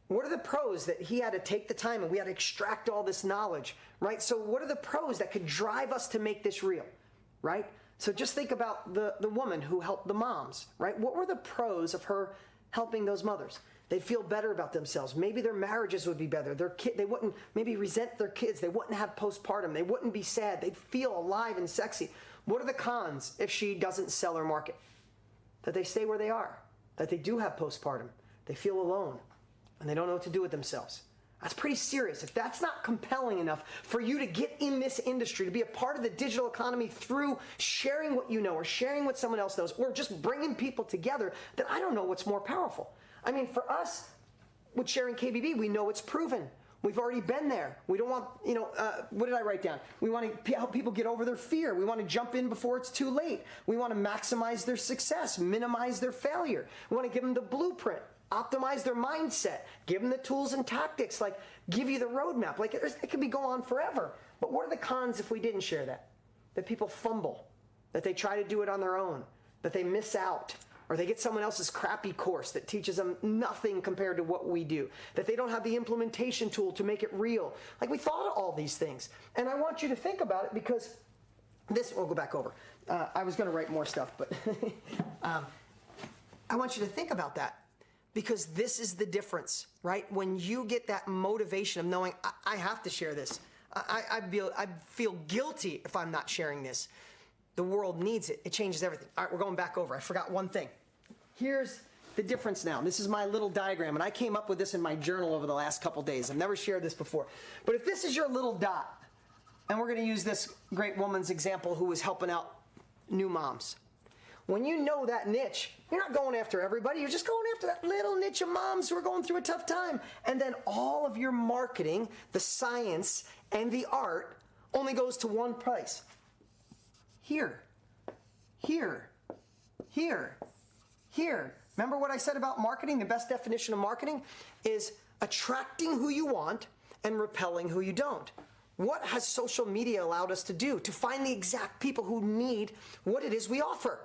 What are the pros that he had to take the time and we had to extract all this knowledge, right? So what are the pros that could drive us to make this real, right? So just think about the woman who helped the moms, right? What were the pros of her helping those mothers? They'd feel better about themselves. Maybe their marriages would be better. They wouldn't maybe resent their kids. They wouldn't have postpartum. They wouldn't be sad. They'd feel alive and sexy. What are the cons if she doesn't sell or market? that they stay where they are, that they do have postpartum, they feel alone, and they don't know what to do with themselves. That's pretty serious. If that's not compelling enough for you to get in this industry, to be a part of the digital economy through sharing what you know or sharing what someone else knows or just bringing people together, then I don't know what's more powerful. I mean, for us, with sharing KBB, we know it's proven. We've already been there. We don't want, what did I write down? We want to help people get over their fear. We want to jump in before it's too late. We want to maximize their success, minimize their failure. We want to give them the blueprint, optimize their mindset, give them the tools and tactics, like give you the roadmap. Like it could be go on forever. But what are the cons if we didn't share that? That people fumble, that they try to do it on their own, that they miss out, or they get someone else's crappy course that teaches them nothing compared to what we do, that they don't have the implementation tool to make it real. Like, we thought of all these things. And I want you to think about it because this, we'll go back over. I was going to write more stuff, but I want you to think about that because this is the difference, right? When you get that motivation of knowing, I have to share this. I feel guilty if I'm not sharing this. The world needs it. It changes everything. All right, we're going back over. I forgot one thing. Here's the difference now. This is my little diagram, and I came up with this in my journal over the last couple days. I've never shared this before. But if this is your little dot, and we're going to use this great woman's example who was helping out new moms. When you know that niche, you're not going after everybody. You're just going after that little niche of moms who are going through a tough time. And then all of your marketing, the science, and the art only goes to one place. Here, here, here, here. Remember what I said about marketing? The best definition of marketing is attracting who you want and repelling who you don't. What has social media allowed us to do? To find the exact people who need what it is we offer,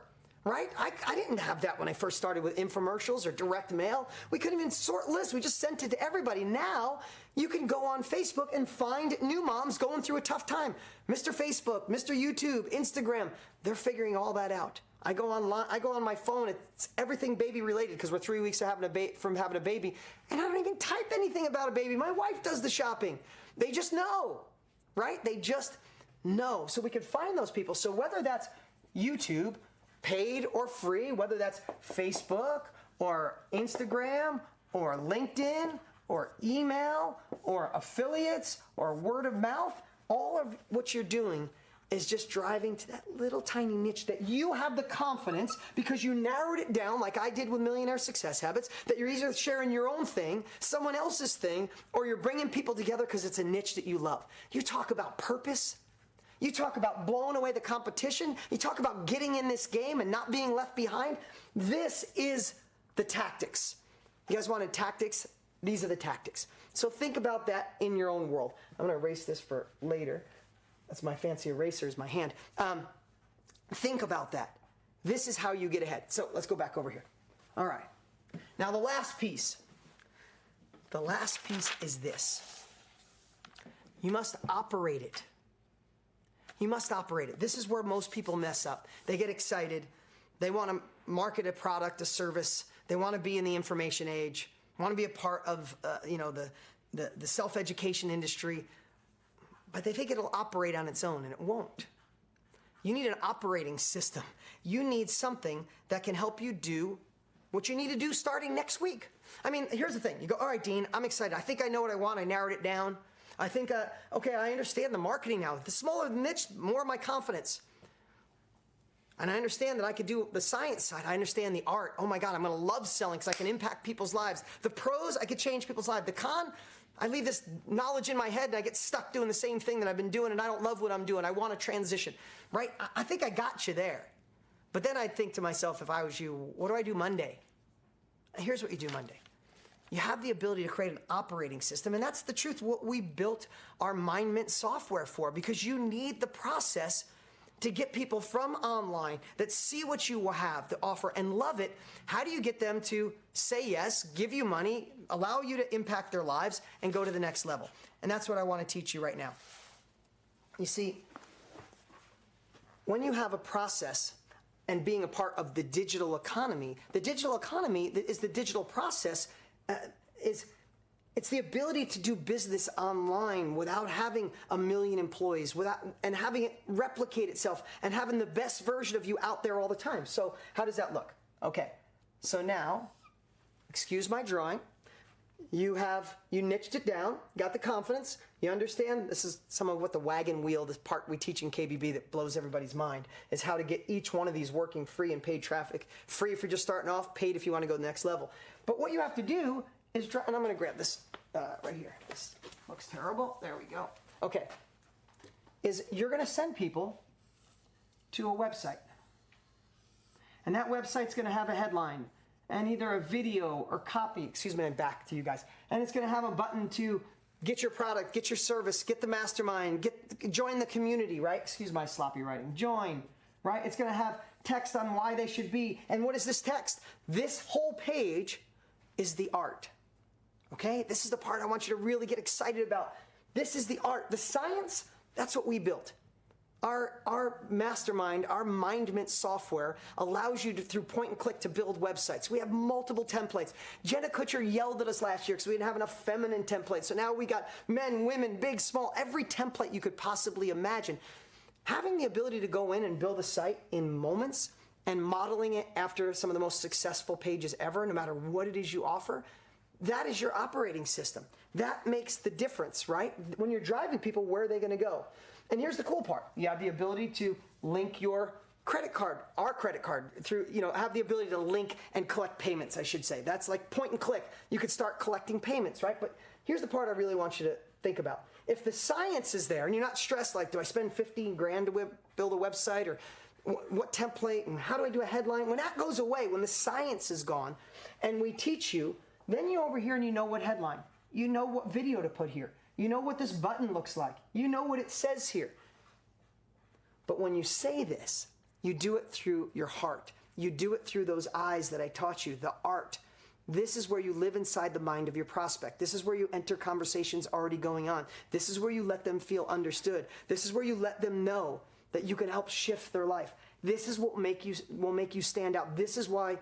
right? I didn't have that when I first started with infomercials or direct mail. We couldn't even sort lists. We just sent it to everybody. Now you can go on Facebook and find new moms going through a tough time. Mr. Facebook, Mr. YouTube, Instagram, they're figuring all that out. I go online, I go on my phone, it's everything baby related because we're 3 weeks from having a baby, and I don't even type anything about a baby. My wife does the shopping. They just know, right? They just know. So we can find those people. So whether that's YouTube, paid or free, whether that's Facebook or Instagram or LinkedIn or email or affiliates or word of mouth, all of what you're doing is just driving to that little tiny niche that you have the confidence because you narrowed it down like I did with Millionaire Success Habits, that you're either sharing your own thing, someone else's thing, or you're bringing people together because it's a niche that you love. You talk about purpose. You talk about blowing away the competition. You talk about getting in this game and not being left behind. This is the tactics. You guys wanted tactics? These are the tactics. So think about that in your own world. I'm going to erase this for later. That's my fancy eraser, is my hand. Think about that. This is how you get ahead. So let's go back over here. All right. Now the last piece. The last piece is this. You must operate it. You must operate it. This is where most people mess up. They get excited. They want to market a product, a service. They want to be in the information age. Want to be a part of the self-education industry. But they think it'll operate on its own, and it won't. You need an operating system. You need something that can help you do what you need to do starting next week. I mean, here's the thing. You go, all right, Dean, I'm excited. I think I know what I want. I narrowed it down. I think, okay, I understand the marketing now. The smaller the niche, more of my confidence. And I understand that I could do the science side. I understand the art. Oh my God, I'm going to love selling because I can impact people's lives. The pros, I could change people's lives. The con, I leave this knowledge in my head and I get stuck doing the same thing that I've been doing and I don't love what I'm doing. I want to transition, right? I think I got you there. But then I'd think to myself, if I was you, what do I do Monday? Here's what you do Monday. You have the ability to create an operating system, and that's the truth, what we built our MindMint software for, because you need the process to get people from online that see what you have to offer and love it. How do you get them to say yes, give you money, allow you to impact their lives, and go to the next level? And that's what I want to teach you right now. You see, when you have a process and being a part of the digital economy is the digital process. It's the ability to do business online without having 1 million employees, and having it replicate itself and having the best version of you out there all the time. So how does that look? Okay, so now, excuse my drawing. You niched it down, got the confidence, you understand. This is some of what the wagon wheel, this part we teach in KBB that blows everybody's mind, is how to get each one of these working free and paid traffic. Free if you're just starting off, paid if you want to go to the next level. But what you have to do is, and I'm going to grab this right here. This looks terrible. There we go. Okay. Is you're going to send people to a website. And that website's going to have a headline and either a video or copy, excuse me, I'm back to you guys. And it's going to have a button to get your product, get your service, get the mastermind, join the community, right? Excuse my sloppy writing. Join, right? It's going to have text on why they should be. And what is this text? This whole page is the art. Okay? This is the part I want you to really get excited about. This is the art. The science, that's what we built. Our mastermind, our MindMint software allows you to, through point and click, to build websites. We have multiple templates. Jenna Kutcher yelled at us last year because we didn't have enough feminine templates. So now we got men, women, big, small, every template you could possibly imagine. Having the ability to go in and build a site in moments and modeling it after some of the most successful pages ever, no matter what it is you offer, that is your operating system. That makes the difference, right? When you're driving people, where are they going to go? And here's the cool part. You have the ability to link your credit card, our credit card, through, have the ability to link and collect payments, I should say. That's like point and click. You could start collecting payments, right? But here's the part I really want you to think about. If the science is there and you're not stressed like, do I spend 15 grand to build a website, or what template and how do I do a headline? When that goes away, when the science is gone and we teach you, then you over here and you know what headline. You know what video to put here. You know what this button looks like. You know what it says here. But when you say this, you do it through your heart. You do it through those eyes that I taught you, the art. This is where you live inside the mind of your prospect. This is where you enter conversations already going on. This is where you let them feel understood. This is where you let them know that you can help shift their life. This is what will make you stand out. This is why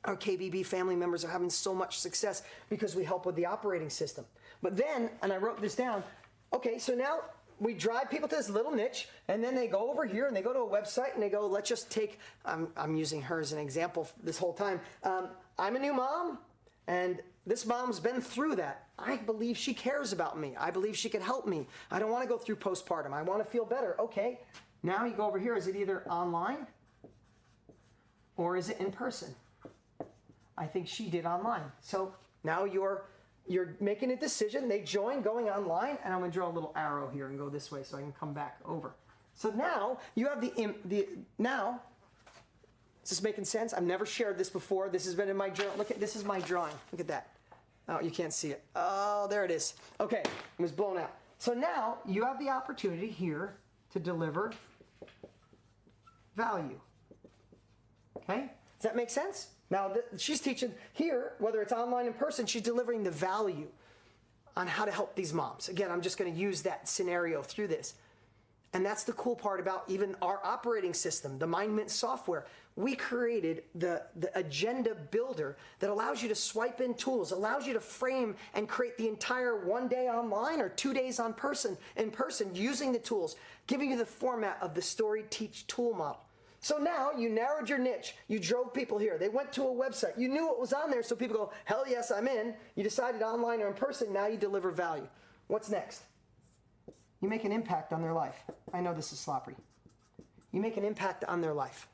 our KBB family members are having so much success, because we help with the operating system. But then, and I wrote this down, okay, so now we drive people to this little niche, and then they go over here and they go to a website and they go, let's just take, I'm using her as an example this whole time. I'm a new mom, and this mom's been through that. I believe she cares about me. I believe she can help me. I don't want to go through postpartum. I want to feel better. Okay, now you go over here. Is it either online or is it in person? I think she did online. So now you're making a decision. They join going online, and I'm going to draw a little arrow here and go this way so I can come back over. So now you have now, is this making sense? I've never shared this before. This has been in my journal. Look at, this is my drawing. Look at that. Oh, you can't see it. Oh, there it is. Okay, it was blown out. So now you have the opportunity here to deliver value. Okay? Does that make sense? Now, she's teaching here, whether it's online in person, she's delivering the value on how to help these moms. Again, I'm just going to use that scenario through this. And that's the cool part about even our operating system, the MindMint software. We created the agenda builder that allows you to swipe in tools, allows you to frame and create the entire 1 day online or 2 days in person using the tools, giving you the format of the Story Teach tool model. So now you narrowed your niche. You drove people here. They went to a website. You knew what was on there, so people go, hell yes, I'm in. You decided online or in person. Now you deliver value. What's next? You make an impact on their life. I know this is sloppy. You make an impact on their life.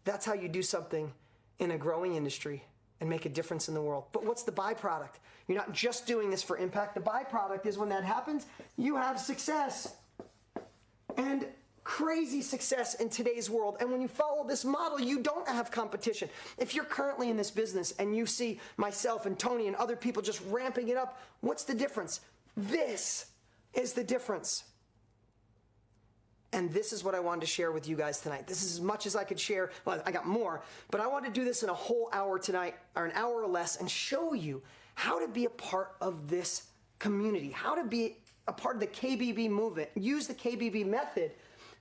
That's how you do something in a growing industry and make a difference in the world. But what's the byproduct? You're not just doing this for impact. The byproduct is when that happens, you have success. And crazy success in today's world. And when you follow this model, you don't have competition. If you're currently in this business and you see myself and Tony and other people just ramping it up, what's the difference? This is the difference. And this is what I wanted to share with you guys tonight. This is as much as I could share. Well, I got more, but I want to do this in a whole hour tonight, or an hour or less, and show you how to be a part of this community, how to be a part of the KBB movement, use the KBB method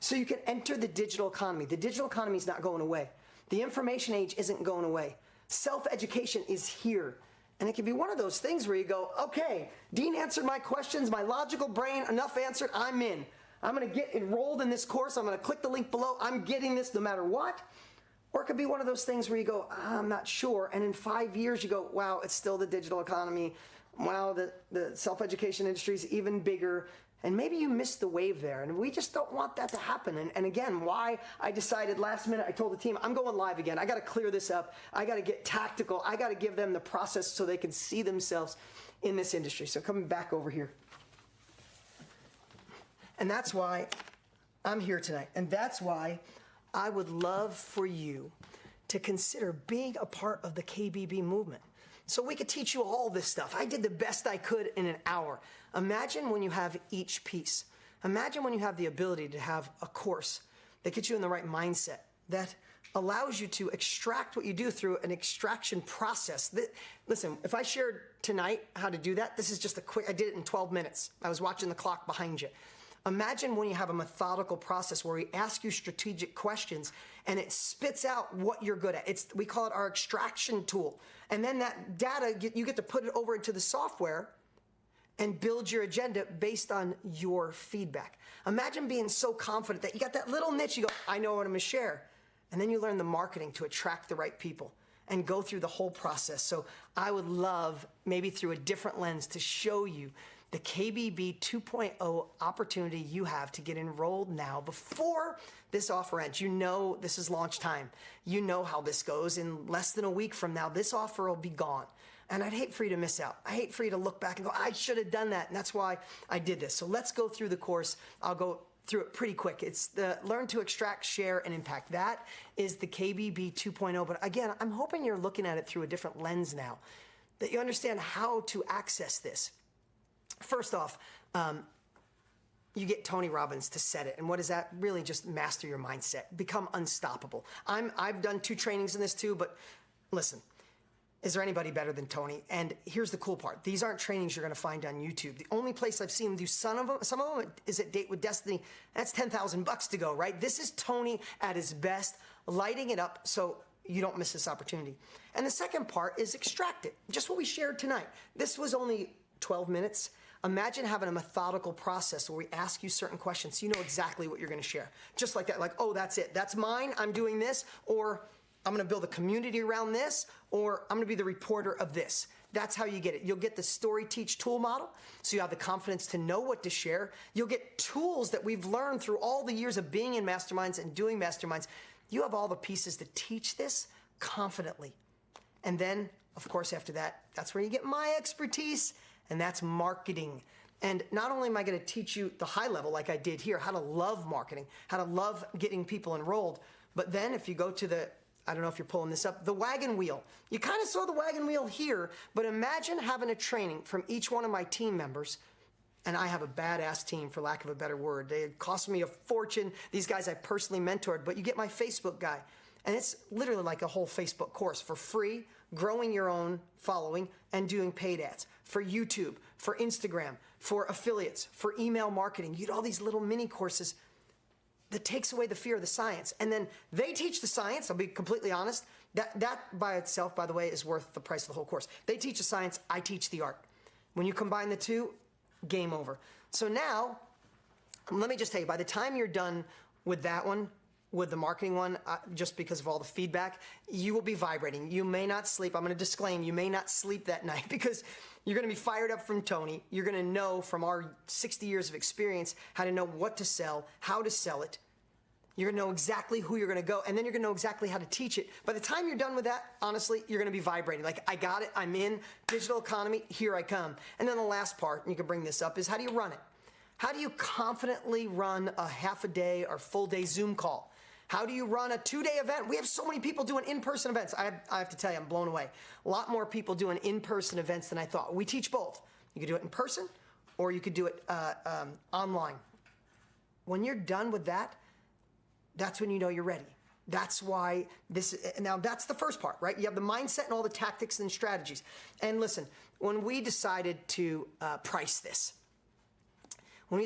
so you can enter the digital economy. The digital economy is not going away. The information age isn't going away. Self-education is here. And it can be one of those things where you go, okay, Dean answered my questions, my logical brain, enough answered, I'm in. I'm going to get enrolled in this course. I'm going to click the link below. I'm getting this no matter what. Or it could be one of those things where you go, I'm not sure. And in 5 years, you go, wow, it's still the digital economy. Wow, the self-education industry is even bigger. And maybe you missed the wave there. And we just don't want that to happen. And again, why I decided last minute, I told the team, I'm going live again. I got to clear this up. I got to get tactical. I got to give them the process so they can see themselves in this industry. So coming back over here. And that's why I'm here tonight. And that's why I would love for you to consider being a part of the KBB movement. So we could teach you all this stuff. I did the best I could in an hour. Imagine when you have each piece. Imagine when you have the ability to have a course that gets you in the right mindset, that allows you to extract what you do through an extraction process. Listen, if I shared tonight how to do that, this is just I did it in 12 minutes. I was watching the clock behind you. Imagine when you have a methodical process where we ask you strategic questions and it spits out what you're good at. We call it our extraction tool. And then that data, you get to put it over into the software and build your agenda based on your feedback. Imagine being so confident that you got that little niche, you go, I know what I'm going to share. And then you learn the marketing to attract the right people and go through the whole process. So I would love, maybe through a different lens, to show you the KBB 2.0 opportunity you have to get enrolled now before this offer ends. You know this is launch time. You know how this goes. In less than a week from now, this offer will be gone. And I'd hate for you to miss out. I hate for you to look back and go, I should have done that. And that's why I did this. So let's go through the course. I'll go through it pretty quick. It's the Learn to Extract, Share, and Impact. That is the KBB 2.0. But again, I'm hoping you're looking at it through a different lens now, that you understand how to access this. First off, you get Tony Robbins to set it. And what is that? Really just master your mindset. Become unstoppable. I've done 2 trainings in this too, but listen, is there anybody better than Tony? And here's the cool part. These aren't trainings you're going to find on YouTube. The only place I've seen him do some of them is at Date with Destiny. That's $10,000 to go, right? This is Tony at his best, lighting it up so you don't miss this opportunity. And the second part is extract it. Just what we shared tonight. This was only 12 minutes. Imagine having a methodical process where we ask you certain questions so you know exactly what you're going to share. Just like that, like, oh, that's it. That's mine. I'm doing this. Or I'm going to build a community around this. Or I'm going to be the reporter of this. That's how you get it. You'll get the story, teach, tool model, so you have the confidence to know what to share. You'll get tools that we've learned through all the years of being in masterminds and doing masterminds. You have all the pieces to teach this confidently. And then, of course, after that, that's where you get my expertise. And that's marketing. And not only am I going to teach you the high level like I did here, how to love marketing, how to love getting people enrolled, but then if you go to the, I don't know if you're pulling this up, the wagon wheel. You kind of saw the wagon wheel here, but imagine having a training from each one of my team members. And I have a badass team, for lack of a better word. They cost me a fortune. These guys I personally mentored, but you get my Facebook guy. And it's literally like a whole Facebook course for free, growing your own following and doing paid ads for YouTube, for Instagram, for affiliates, for email marketing. You get all these little mini courses that takes away the fear of the science. And then they teach the science. I'll be completely honest. That by itself, by the way, is worth the price of the whole course. They teach the science. I teach the art. When you combine the two, game over. So now, let me just tell you, by the time you're done with that one, with the marketing one, just because of all the feedback, you will be vibrating. You may not sleep. I'm going to disclaim, you may not sleep that night because you're going to be fired up from Tony. You're going to know from our 60 years of experience how to know what to sell, how to sell it. You're going to know exactly who you're going to go, and then you're going to know exactly how to teach it. By the time you're done with that, honestly, you're going to be vibrating. Like, I got it. I'm in. Digital economy. Here I come. And then the last part, and you can bring this up, is how do you run it? How do you confidently run a half a day or full day Zoom call? How do you run a 2-day event? We have so many people doing in-person events. I have to tell you, I'm blown away. A lot more people doing in-person events than I thought. We teach both. You could do it in person, or you could do it online. When you're done with that, that's when you know you're ready. That's why now that's the first part, right? You have the mindset and all the tactics and strategies. And listen, when we decided to price this, we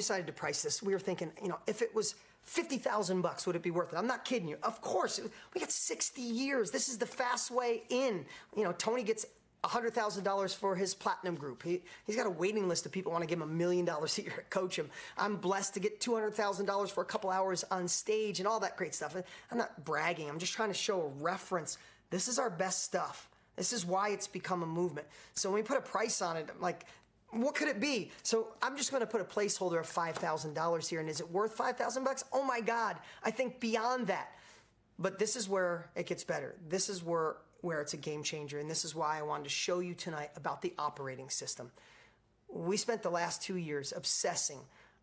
were thinking, if it was $50,000, would it be worth it? I'm not kidding you. Of course. We got 60 years. This is the fast way in. Tony gets $100,000 for his platinum group. He's got a waiting list of people who want to give him $1 million a year to coach him. I'm blessed to get $200,000 for a couple hours on stage and all that great stuff. I'm not bragging. I'm just trying to show a reference. This is our best stuff. This is why it's become a movement. So when we put a price on it, I'm like, what could it be? So I'm just going to put a placeholder of $5,000 here. And is it worth $5,000? Oh my God. I think beyond that. But this is where it gets better. This is where it's a game changer. And this is why I wanted to show you tonight about the operating system. We spent the last 2 years obsessing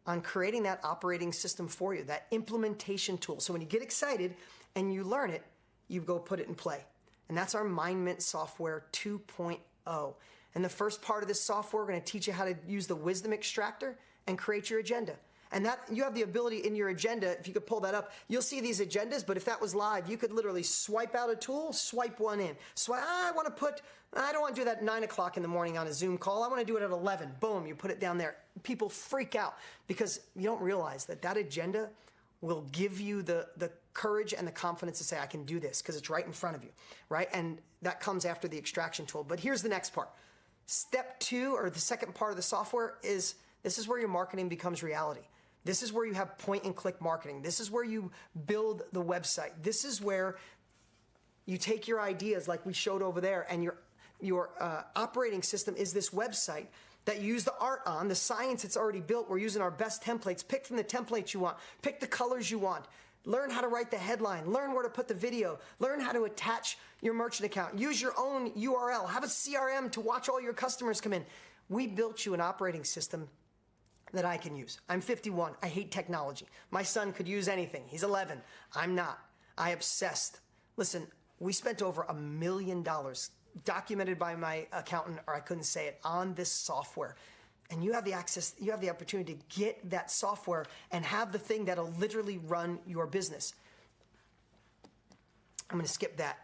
on creating that operating system for you, that implementation tool. So when you get excited and you learn it, you go put it in play. And that's our MindMint software 2.0. And the first part of this software, we're going to teach you how to use the wisdom extractor and create your agenda. And that you have the ability in your agenda, if you could pull that up, you'll see these agendas, but if that was live, you could literally swipe out a tool, swipe one in. So I don't want to do that at 9 o'clock in the morning on a Zoom call. I want to do it at 11. Boom, you put it down there. People freak out because you don't realize that agenda will give you the courage and the confidence to say, I can do this because it's right in front of you, right? And that comes after the extraction tool. But here's the next part. Step 2, or the second part of the software, is this is where your marketing becomes reality. This is where you have point-and-click marketing. This is where you build the website. This is where you take your ideas like we showed over there, and your operating system is this website that you use the art on, the science it's already built. We're using our best templates. Pick from the templates you want. Pick the colors you want. Learn how to write the headline. Learn where to put the video. Learn how to attach your merchant account. Use your own URL. Have a CRM to watch all your customers come in. We built you an operating system that I can use. I'm 51. I hate technology. My son could use anything. He's 11. I'm not. I obsessed. Listen, we spent over $1 million, documented by my accountant, or I couldn't say it, on this software. And you have the access, you have the opportunity to get that software and have the thing that'll literally run your business. I'm going to skip that.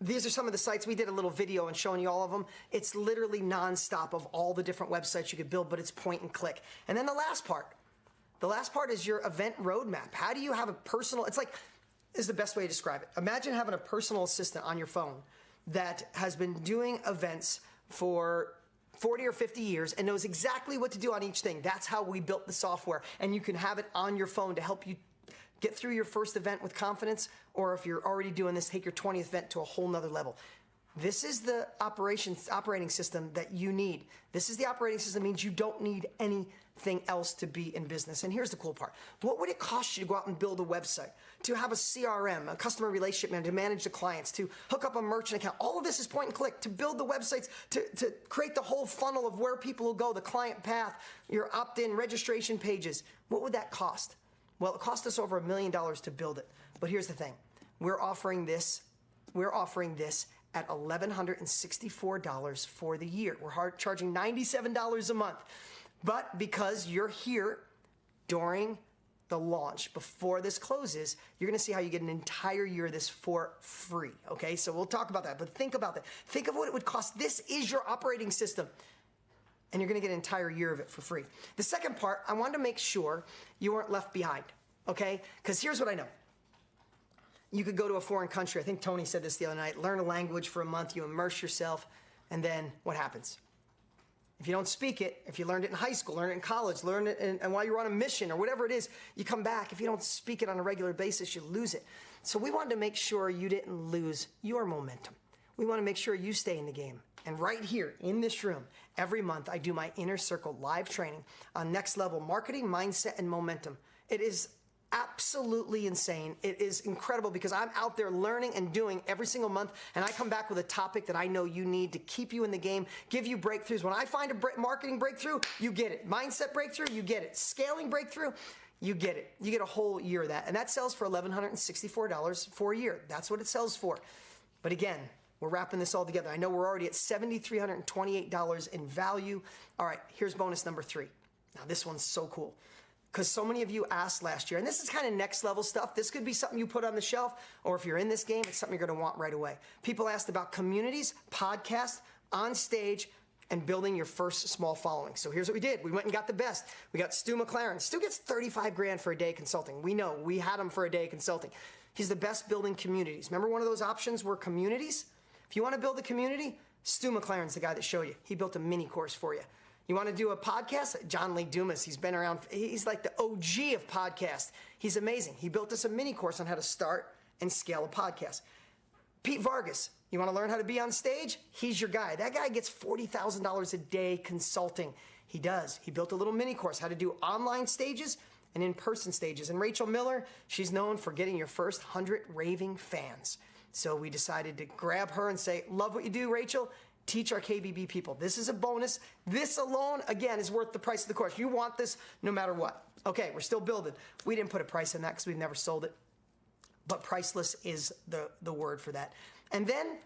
These are some of the sites. We did a little video and showing you all of them. It's literally nonstop of all the different websites you could build, but it's point and click. And then the last part is your event roadmap. How do you have a personal, this is the best way to describe it. Imagine having a personal assistant on your phone that has been doing events for 40 or 50 years and knows exactly what to do on each thing. That's how we built the software. And you can have it on your phone to help you get through your first event with confidence, or if you're already doing this, take your 20th event to a whole nother level. This is the operating system that you need. This is the operating system that means you don't need anything else to be in business. And here's the cool part. What would it cost you to go out and build a website, to have a CRM, a customer relationship manager, to manage the clients, to hook up a merchant account? All of this is point and click, to build the websites, to create the whole funnel of where people will go, the client path, your opt-in registration pages. What would that cost? Well, it cost us over $1 million to build it. But here's the thing. We're offering this at $1,164 for the year. We're charging $97 a month. But because you're here during the launch, before this closes, you're going to see how you get an entire year of this for free. Okay, so we'll talk about that. But think about that. Think of what it would cost. This is your operating system. And you're going to get an entire year of it for free. The second part, I wanted to make sure you weren't left behind, okay? Because here's what I know. You could go to a foreign country. I think Tony said this the other night. Learn a language for a month. You immerse yourself. And then what happens? If you don't speak it, if you learned it in high school, learn it in college, learn it and while you're on a mission or whatever it is, you come back. If you don't speak it on a regular basis, you lose it. So we wanted to make sure you didn't lose your momentum. We want to make sure you stay in the game. And right here in this room, every month I do my Inner Circle live training on next level marketing, mindset, and momentum. It is absolutely insane. It is incredible because I'm out there learning and doing every single month, and I come back with a topic that I know you need to keep you in the game, give you breakthroughs. When I find a marketing breakthrough, you get it. Mindset breakthrough, you get it. Scaling breakthrough, you get it. You get a whole year of that. And that sells for $1,164 for a year. That's what it sells for. But again, we're wrapping this all together. I know we're already at $7,328 in value. All right, here's bonus number 3. Now, this one's so cool because so many of you asked last year, and this is kind of next level stuff. This could be something you put on the shelf, or if you're in this game, it's something you're going to want right away. People asked about communities, podcasts, on stage, and building your first small following. So here's what we did. We went and got the best. We got Stu McLaren. Stu gets $35,000 for a day consulting. We know. We had him for a day consulting. He's the best building communities. Remember one of those options were communities? If you want to build a community, Stu McLaren's the guy that showed you. He built a mini course for you. You want to do a podcast? John Lee Dumas. He's been around. He's like the OG of podcasts. He's amazing. He built us a mini course on how to start and scale a podcast. Pete Vargas. You want to learn how to be on stage? He's your guy. That guy gets $40,000 a day consulting. He does. He built a little mini course, how to do online stages and in-person stages. And Rachel Miller, she's known for getting your first 100 raving fans. So we decided to grab her and say, love what you do, Rachel. Teach our KBB people. This is a bonus. This alone, again, is worth the price of the course. You want this no matter what. Okay, we're still building. We didn't put a price on that because we've never sold it. But priceless is the word for that. And then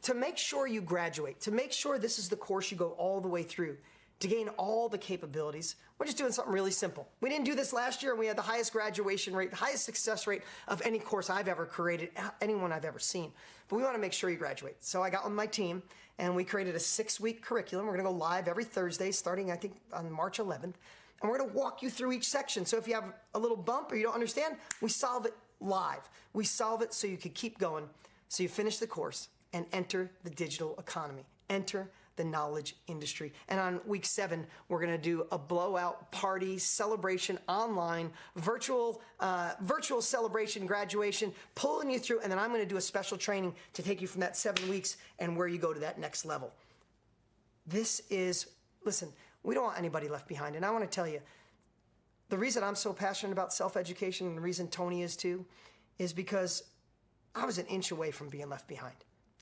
to make sure you graduate, to make sure this is the course you go all the way through, to gain all the capabilities, we're just doing something really simple. We didn't do this last year, and we had the highest graduation rate, the highest success rate of any course I've ever created, anyone I've ever seen. But we want to make sure you graduate. So I got with my team, and we created a 6-week curriculum. We're going to go live every Thursday, starting, I think, on March 11th. And we're going to walk you through each section. So if you have a little bump or you don't understand, we solve it live. We solve it so you can keep going, so you finish the course and enter the digital economy. Enter the knowledge industry. And on week 7, we're going to do a blowout party celebration online, virtual celebration, graduation, pulling you through. And then I'm going to do a special training to take you from that 7 weeks and where you go to that next level. This is, listen, we don't want anybody left behind. And I want to tell you, the reason I'm so passionate about self-education, and the reason Tony is too, is because I was an inch away from being left behind.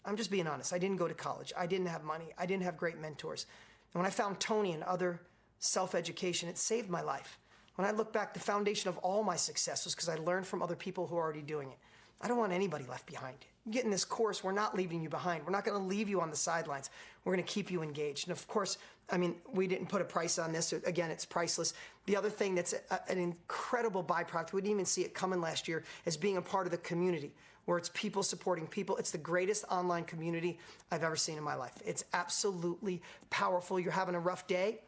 I'm just being honest. I didn't go to college. I didn't have money. I didn't have great mentors. And when I found Tony and other self-education, it saved my life. When I look back, the foundation of all my success was because I learned from other people who are already doing it. I don't want anybody left behind. You get in this course, we're not leaving you behind. We're not going to leave you on the sidelines. We're going to keep you engaged. And of course, I mean, we didn't put a price on this. Again, it's priceless. The other thing that's an incredible byproduct, we didn't even see it coming last year, is being a part of the community, where it's people supporting people. It's the greatest online community I've ever seen in my life. It's absolutely powerful. You're having a rough day,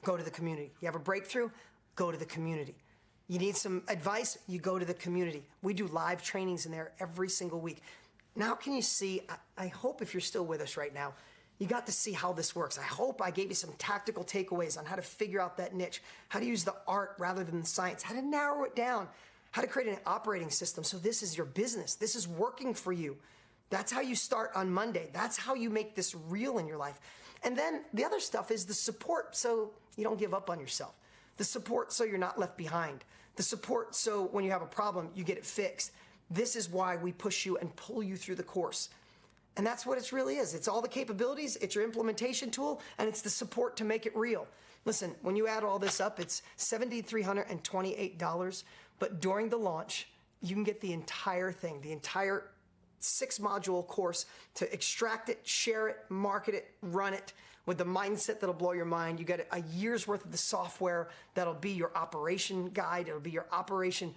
go to the community. You have a breakthrough, go to the community. You need some advice, you go to the community. We do live trainings in there every single week. Now can you see, I hope if you're still with us right now, you got to see how this works. I hope I gave you some tactical takeaways on how to figure out that niche, how to use the art rather than the science, how to narrow it down, how to create an operating system so this is your business. This is working for you. That's how you start on Monday. That's how you make this real in your life. And then the other stuff is the support so you don't give up on yourself. The support so you're not left behind. The support so when you have a problem, you get it fixed. This is why we push you and pull you through the course. And that's what it really is. It's all the capabilities, it's your implementation tool, and it's the support to make it real. Listen, when you add all this up, it's $7,328. But during the launch, you can get the entire thing, the entire 6-module course to extract it, share it, market it, run it with the mindset that'll blow your mind. You get a year's worth of the software that'll be your operation guide. It'll be your operating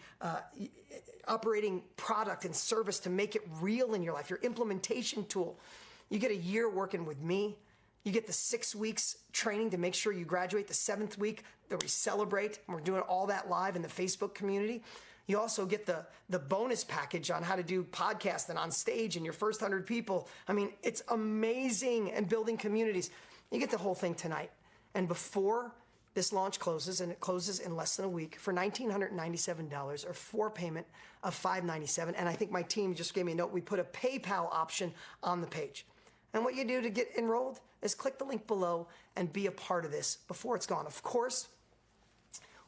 product and service to make it real in your life, your implementation tool. You get a year working with me. You get the 6 weeks training to make sure you graduate. The 7th week that we celebrate, and we're doing all that live in the Facebook community. You also get the bonus package on how to do podcasting on stage and your first 100 people. I mean, it's amazing, and building communities. You get the whole thing tonight. And before this launch closes, and it closes in less than a week, for $1,997 or 4 payment of $597. And I think my team just gave me a note. We put a PayPal option on the page. And what you do to get enrolled is click the link below and be a part of this before it's gone. Of course,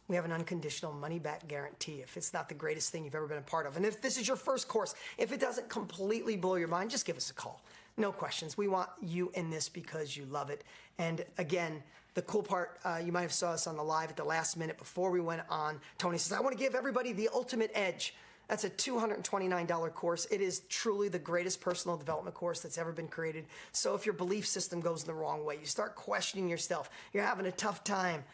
we have an unconditional money-back guarantee if it's not the greatest thing you've ever been a part of. And if this is your first course, if it doesn't completely blow your mind, just give us a call. No questions. We want you in this because you love it. And again, the cool part, you might have saw us on the live at the last minute before we went on. Tony says, I want to give everybody the ultimate edge. That's a $229 course. It is truly the greatest personal development course that's ever been created. So if your belief system goes the wrong way, you start questioning yourself, you're having a tough time,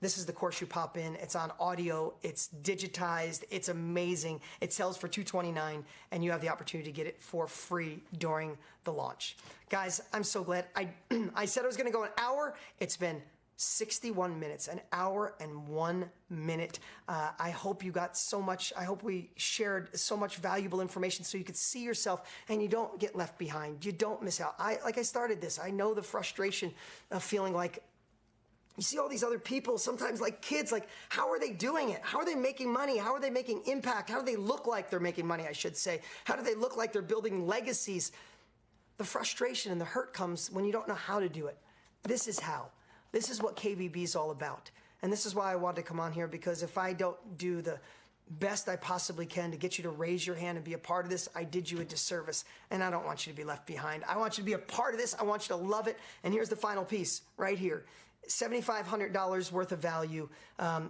this is the course you pop in. It's on audio. It's digitized. It's amazing. It sells for $229, and you have the opportunity to get it for free during the launch. Guys, I'm so glad. I said I was going to go an hour. It's been 61 minutes, an hour and 1 minute. I hope you got so much. I hope we shared so much valuable information so you could see yourself and you don't get left behind. You don't miss out. Like I started this, I know the frustration of feeling like you see all these other people, sometimes like kids, like how are they doing it? How are they making money? How are they making impact? How do they look like they're making money, I should say? How do they look like they're building legacies? The frustration and the hurt comes when you don't know how to do it. This is how. This is what KBB is all about. And this is why I wanted to come on here, because if I don't do the best I possibly can to get you to raise your hand and be a part of this, I did you a disservice. And I don't want you to be left behind. I want you to be a part of this. I want you to love it. And here's the final piece right here. $7,500 worth of value.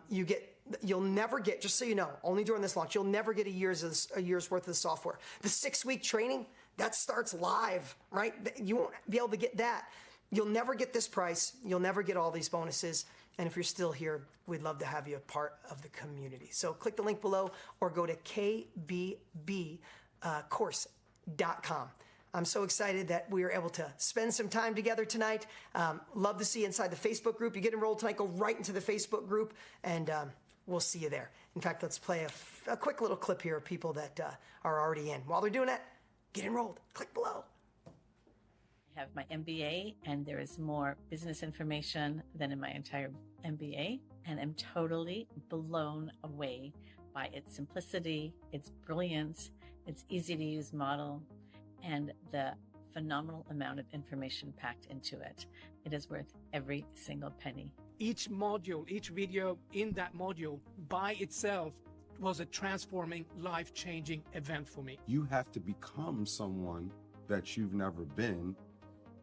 You'll never get, just so you know, only during this launch, you'll never get a year's worth of the software. The 6-week training, that starts live, right? You won't be able to get that. You'll never get this price. You'll never get all these bonuses. And if you're still here, we'd love to have you a part of the community. So click the link below or go to kbbcourse.com. I'm so excited that we were able to spend some time together tonight. Love to see you inside the Facebook group. You get enrolled tonight, go right into the Facebook group, and we'll see you there. In fact, let's play a quick little clip here of people that are already in. While they're doing that, get enrolled. Click below. I have my MBA, and there is more business information than in my entire MBA, and I'm totally blown away by its simplicity, its brilliance, its easy-to-use model, and the phenomenal amount of information packed into it. It is worth every single penny. Each module, each video in that module by itself was a transforming, life-changing event for me. You have to become someone that you've never been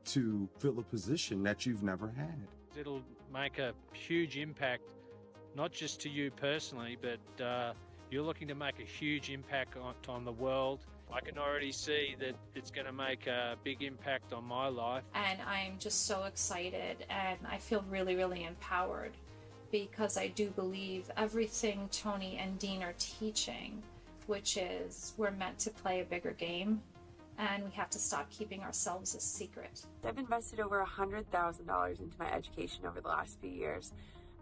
to fill a position that you've never had. It'll make a huge impact, not just to you personally, but you're looking to make a huge impact on the world. I can already see that it's going to make a big impact on my life. And I'm just so excited, and I feel really, really empowered, because I do believe everything Tony and Dean are teaching, which is we're meant to play a bigger game, and we have to stop keeping ourselves a secret. I've invested over $100,000 into my education over the last few years,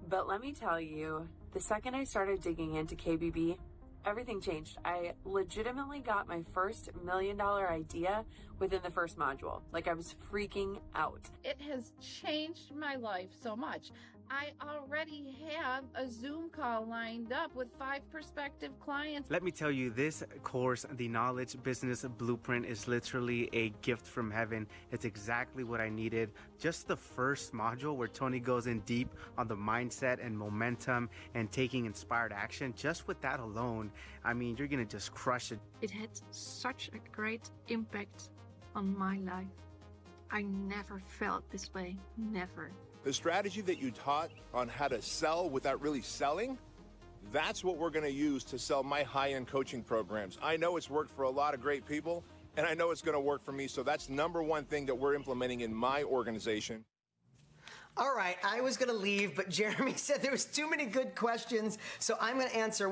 but let me tell you, the second I started digging into KBB, everything changed. I legitimately got my first $1 million idea within the first module. Like, I was freaking out. It has changed my life so much. I already have a Zoom call lined up with 5 prospective clients. Let me tell you, this course, the Knowledge Business Blueprint, is literally a gift from heaven. It's exactly what I needed. Just the first module where Tony goes in deep on the mindset and momentum and taking inspired action, just with that alone, I mean, you're gonna just crush it. It had such a great impact on my life. I never felt this way, never. The strategy that you taught on how to sell without really selling, that's what we're going to use to sell my high-end coaching programs. I know it's worked for a lot of great people, and I know it's going to work for me. So that's number one thing that we're implementing in my organization. All right, I was going to leave, but Jeremy said there was too many good questions, so I'm going to answer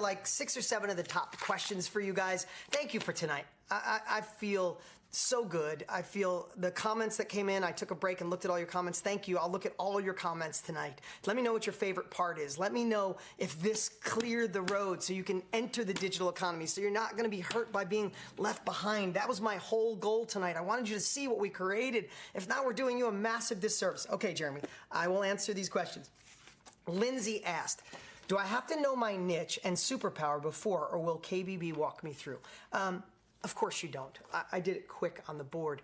like 6 or 7 of the top questions for you guys. Thank you for tonight. I feel so good. I feel the comments that came in. I took a break and looked at all your comments. Thank you. I'll look at all your comments tonight. Let me know what your favorite part is. Let me know if this cleared the road so you can enter the digital economy, so you're not going to be hurt by being left behind. That was my whole goal tonight. I wanted you to see what we created. If not, we're doing you a massive disservice. Okay, Jeremy, I will answer these questions. Lindsay asked, do I have to know my niche and superpower before, or will KBB walk me through? Of course you don't. I did it quick on the board.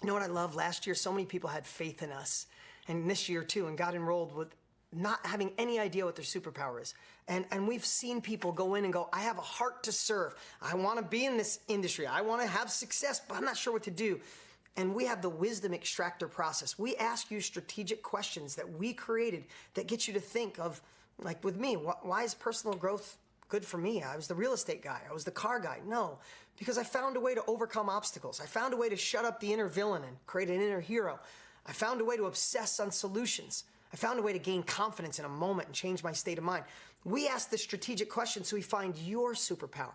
You know what I love? Last year, so many people had faith in us, and this year too, and got enrolled with not having any idea what their superpower is. And we've seen people go in and go, I have a heart to serve. I want to be in this industry. I want to have success, but I'm not sure what to do. And we have the wisdom extractor process. We ask you strategic questions that we created that get you to think of, like with me, why is personal growth good for me? I was the real estate guy. I was the car guy. No, because I found a way to overcome obstacles. I found a way to shut up the inner villain and create an inner hero. I found a way to obsess on solutions. I found a way to gain confidence in a moment and change my state of mind. We ask the strategic questions so we find your superpower.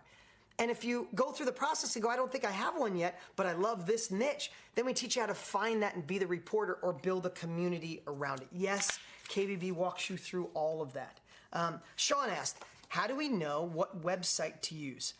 And if you go through the process and go, I don't think I have one yet, but I love this niche, then we teach you how to find that and be the reporter or build a community around it. Yes, KBB walks you through all of that. Sean asked, how do we know what website to use?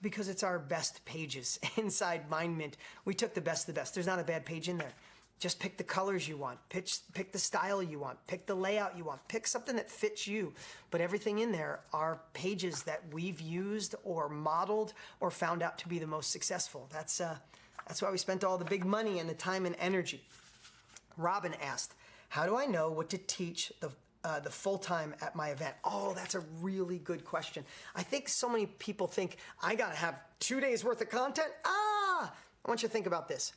Because it's our best pages inside MindMint. We took the best of the best. There's not a bad page in there. Just pick the colors you want, pick the style you want, pick the layout you want, pick something that fits you. But everything in there are pages that we've used or modeled or found out to be the most successful. That's why we spent all the big money and the time and energy. Robin asked, how do I know what to teach the full-time at my event? Oh, that's a really good question. I think so many people think, I gotta have 2 days worth of content. I want you to think about this.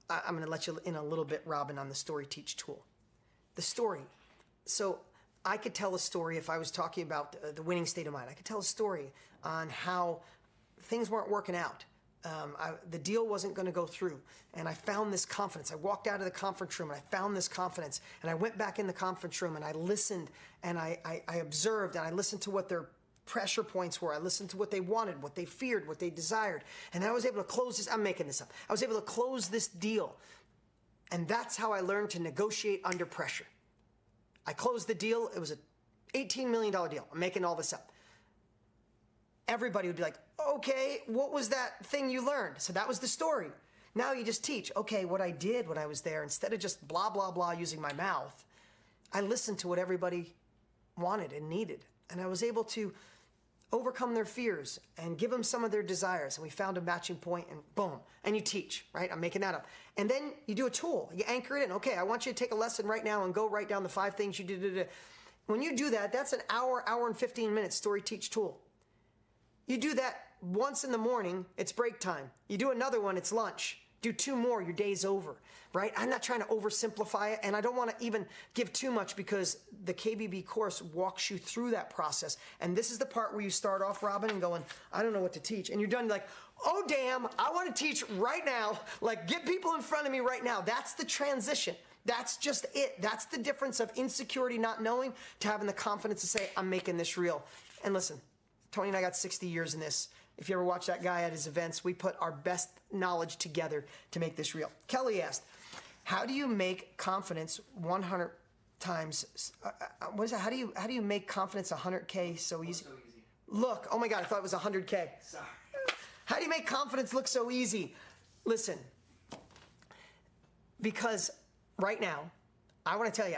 I'm going to let you in a little bit, Robin, on the Story Teach tool. The story. So I could tell a story if I was talking about the winning state of mind. I could tell a story on how things weren't working out. The deal wasn't going to go through. And I found this confidence. I walked out of the conference room and I found this confidence. And I went back in the conference room and I listened and I observed and I listened to what their pressure points were. I listened to what they wanted, what they feared, what they desired. And I was able to close this. I'm making this up. I was able to close this deal. And that's how I learned to negotiate under pressure. I closed the deal. It was an $18 million deal. I'm making all this up. Everybody would be like, okay, what was that thing you learned? So that was the story. Now you just teach. Okay, what I did when I was there, instead of just blah, blah, blah using my mouth, I listened to what everybody wanted and needed. And I was able to overcome their fears and give them some of their desires. And we found a matching point and boom. And you teach, right? I'm making that up. And then you do a tool. You anchor it in. Okay, I want you to take a lesson right now and go write down the 5 things you did. When you do that, that's an hour and 15 minutes Story Teach tool. You do that once in the morning, it's break time. You do another one, it's lunch. Do 2 more, your day's over, right? I'm not trying to oversimplify it, and I don't want to even give too much because the KBB course walks you through that process. And this is the part where you start off, Robin, and going, I don't know what to teach. And you're done like, oh, damn, I want to teach right now. Like, get people in front of me right now. That's the transition. That's just it. That's the difference of insecurity, not knowing, to having the confidence to say, I'm making this real. And listen, Tony and I got 60 years in this. If you ever watch that guy at his events, we put our best knowledge together to make this real. Kelly asked, how do you make confidence 100 times? What is that? How do you make confidence 100K so easy? Look, oh my God, I thought it was 100K. Sorry. How do you make confidence look so easy? Listen, because right now, I want to tell you,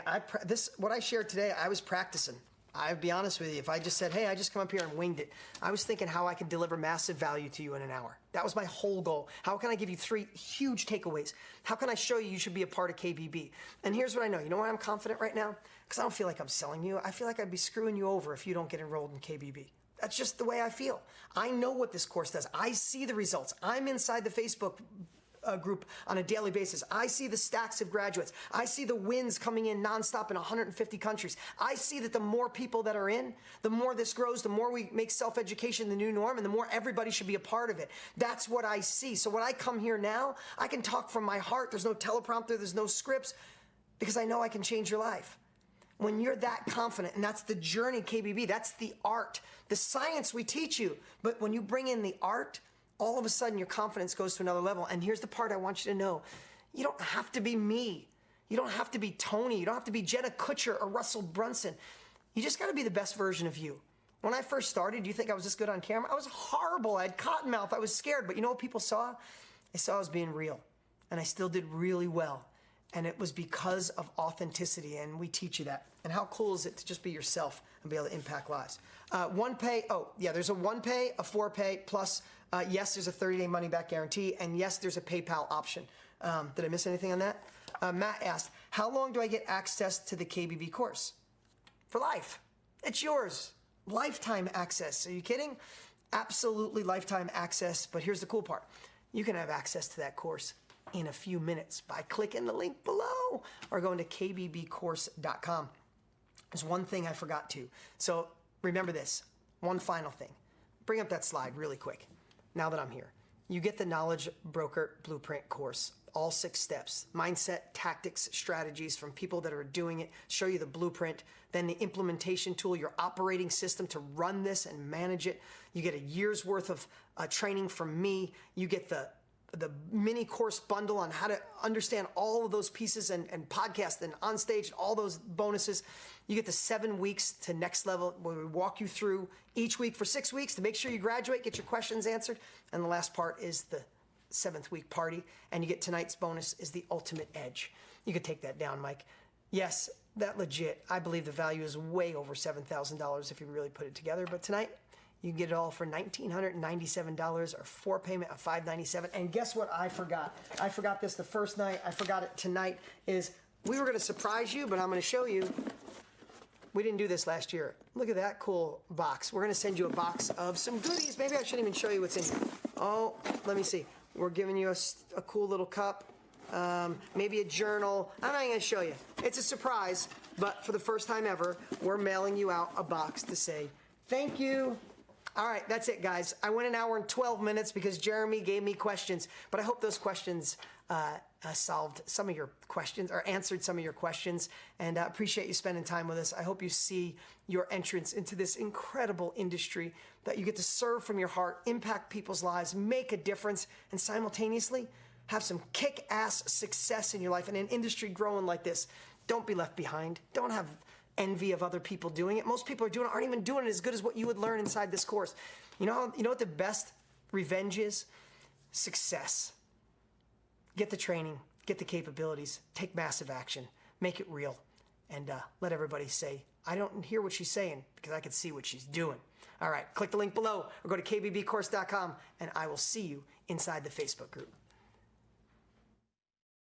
what I shared today, I was practicing. I'll be honest with you, if I just said, hey, I just come up here and winged it, I was thinking how I could deliver massive value to you in an hour. That was my whole goal. How can I give you 3 huge takeaways? How can I show you should be a part of KBB? And here's what I know. You know why I'm confident right now? Because I don't feel like I'm selling you. I feel like I'd be screwing you over if you don't get enrolled in KBB. That's just the way I feel. I know what this course does. I see the results. I'm inside the Facebook group on a daily basis. I see the stacks of graduates. I see the wins coming in nonstop in 150 countries. I see that the more people that are in, the more this grows, the more we make self-education the new norm, and the more everybody should be a part of it. That's what I see. So when I come here now, I can talk from my heart. There's no teleprompter. There's no scripts, because I know I can change your life. When you're that confident, and that's the journey, KBB, that's the art. The science we teach you, but when you bring in the art, all of a sudden your confidence goes to another level. And here's the part I want you to know. You don't have to be me. You don't have to be Tony. You don't have to be Jenna Kutcher or Russell Brunson. You just got to be the best version of you. When I first started, do you think I was this good on camera? I was horrible. I had cotton mouth. I was scared. But you know what people saw? They saw I was being real. And I still did really well. And it was because of authenticity. And we teach you that. And how cool is it to just be yourself and be able to impact lives? One pay. Oh, yeah, there's a 1 pay, a 4 pay, plus yes, there's a 30-day money-back guarantee, and yes, there's a PayPal option. Did I miss anything on that? Matt asked, how long do I get access to the KBB course? For life. It's yours. Lifetime access. Are you kidding? Absolutely lifetime access, but here's the cool part. You can have access to that course in a few minutes by clicking the link below or going to kbbcourse.com. There's one thing I forgot to. So remember this. One final thing. Bring up that slide really quick. Now that I'm here, you get the Knowledge Broker Blueprint course. all 6 steps: mindset, tactics, strategies from people that are doing it, show you the blueprint, then the implementation tool, your operating system to run this and manage it. You get a year's worth of training from me. You get the mini course bundle on how to understand all of those pieces and podcast and on stage, all those bonuses. You get the 7 weeks to next level where we walk you through each week for 6 weeks to make sure you graduate, get your questions answered. And the last part is the 7th week party. And you get tonight's bonus is the ultimate edge. You could take that down, Mike. Yes, that legit. I believe the value is way over $7,000 if you really put it together. But tonight, you can get it all for $1,997 or 4 payment of $597. And guess what I forgot? I forgot this the first night. I forgot it tonight. Is we were going to surprise you, but I'm going to show you. We didn't do this last year. Look at that cool box. We're going to send you a box of some goodies. Maybe I shouldn't even show you what's in here. Oh, let me see. We're giving you a cool little cup. Maybe a journal. I'm not going to show you. It's a surprise, but for the first time ever, we're mailing you out a box to say thank you. All right, that's it, guys. I went an hour and 12 minutes because Jeremy gave me questions, but I hope those questions solved some of your questions or answered some of your questions, and I appreciate you spending time with us. I hope you see your entrance into this incredible industry that you get to serve from your heart, impact people's lives, make a difference, and simultaneously have some kick-ass success in your life in an industry growing like this. Don't be left behind. Don't have envy of other people doing it. Most people aren't even doing it as good as what you would learn inside this course. You know what the best revenge is? Success. Get the training, get the capabilities, take massive action, make it real, and let everybody say, I don't hear what she's saying because I can see what she's doing. All right, click the link below or go to kbbcourse.com, and I will see you inside the Facebook group.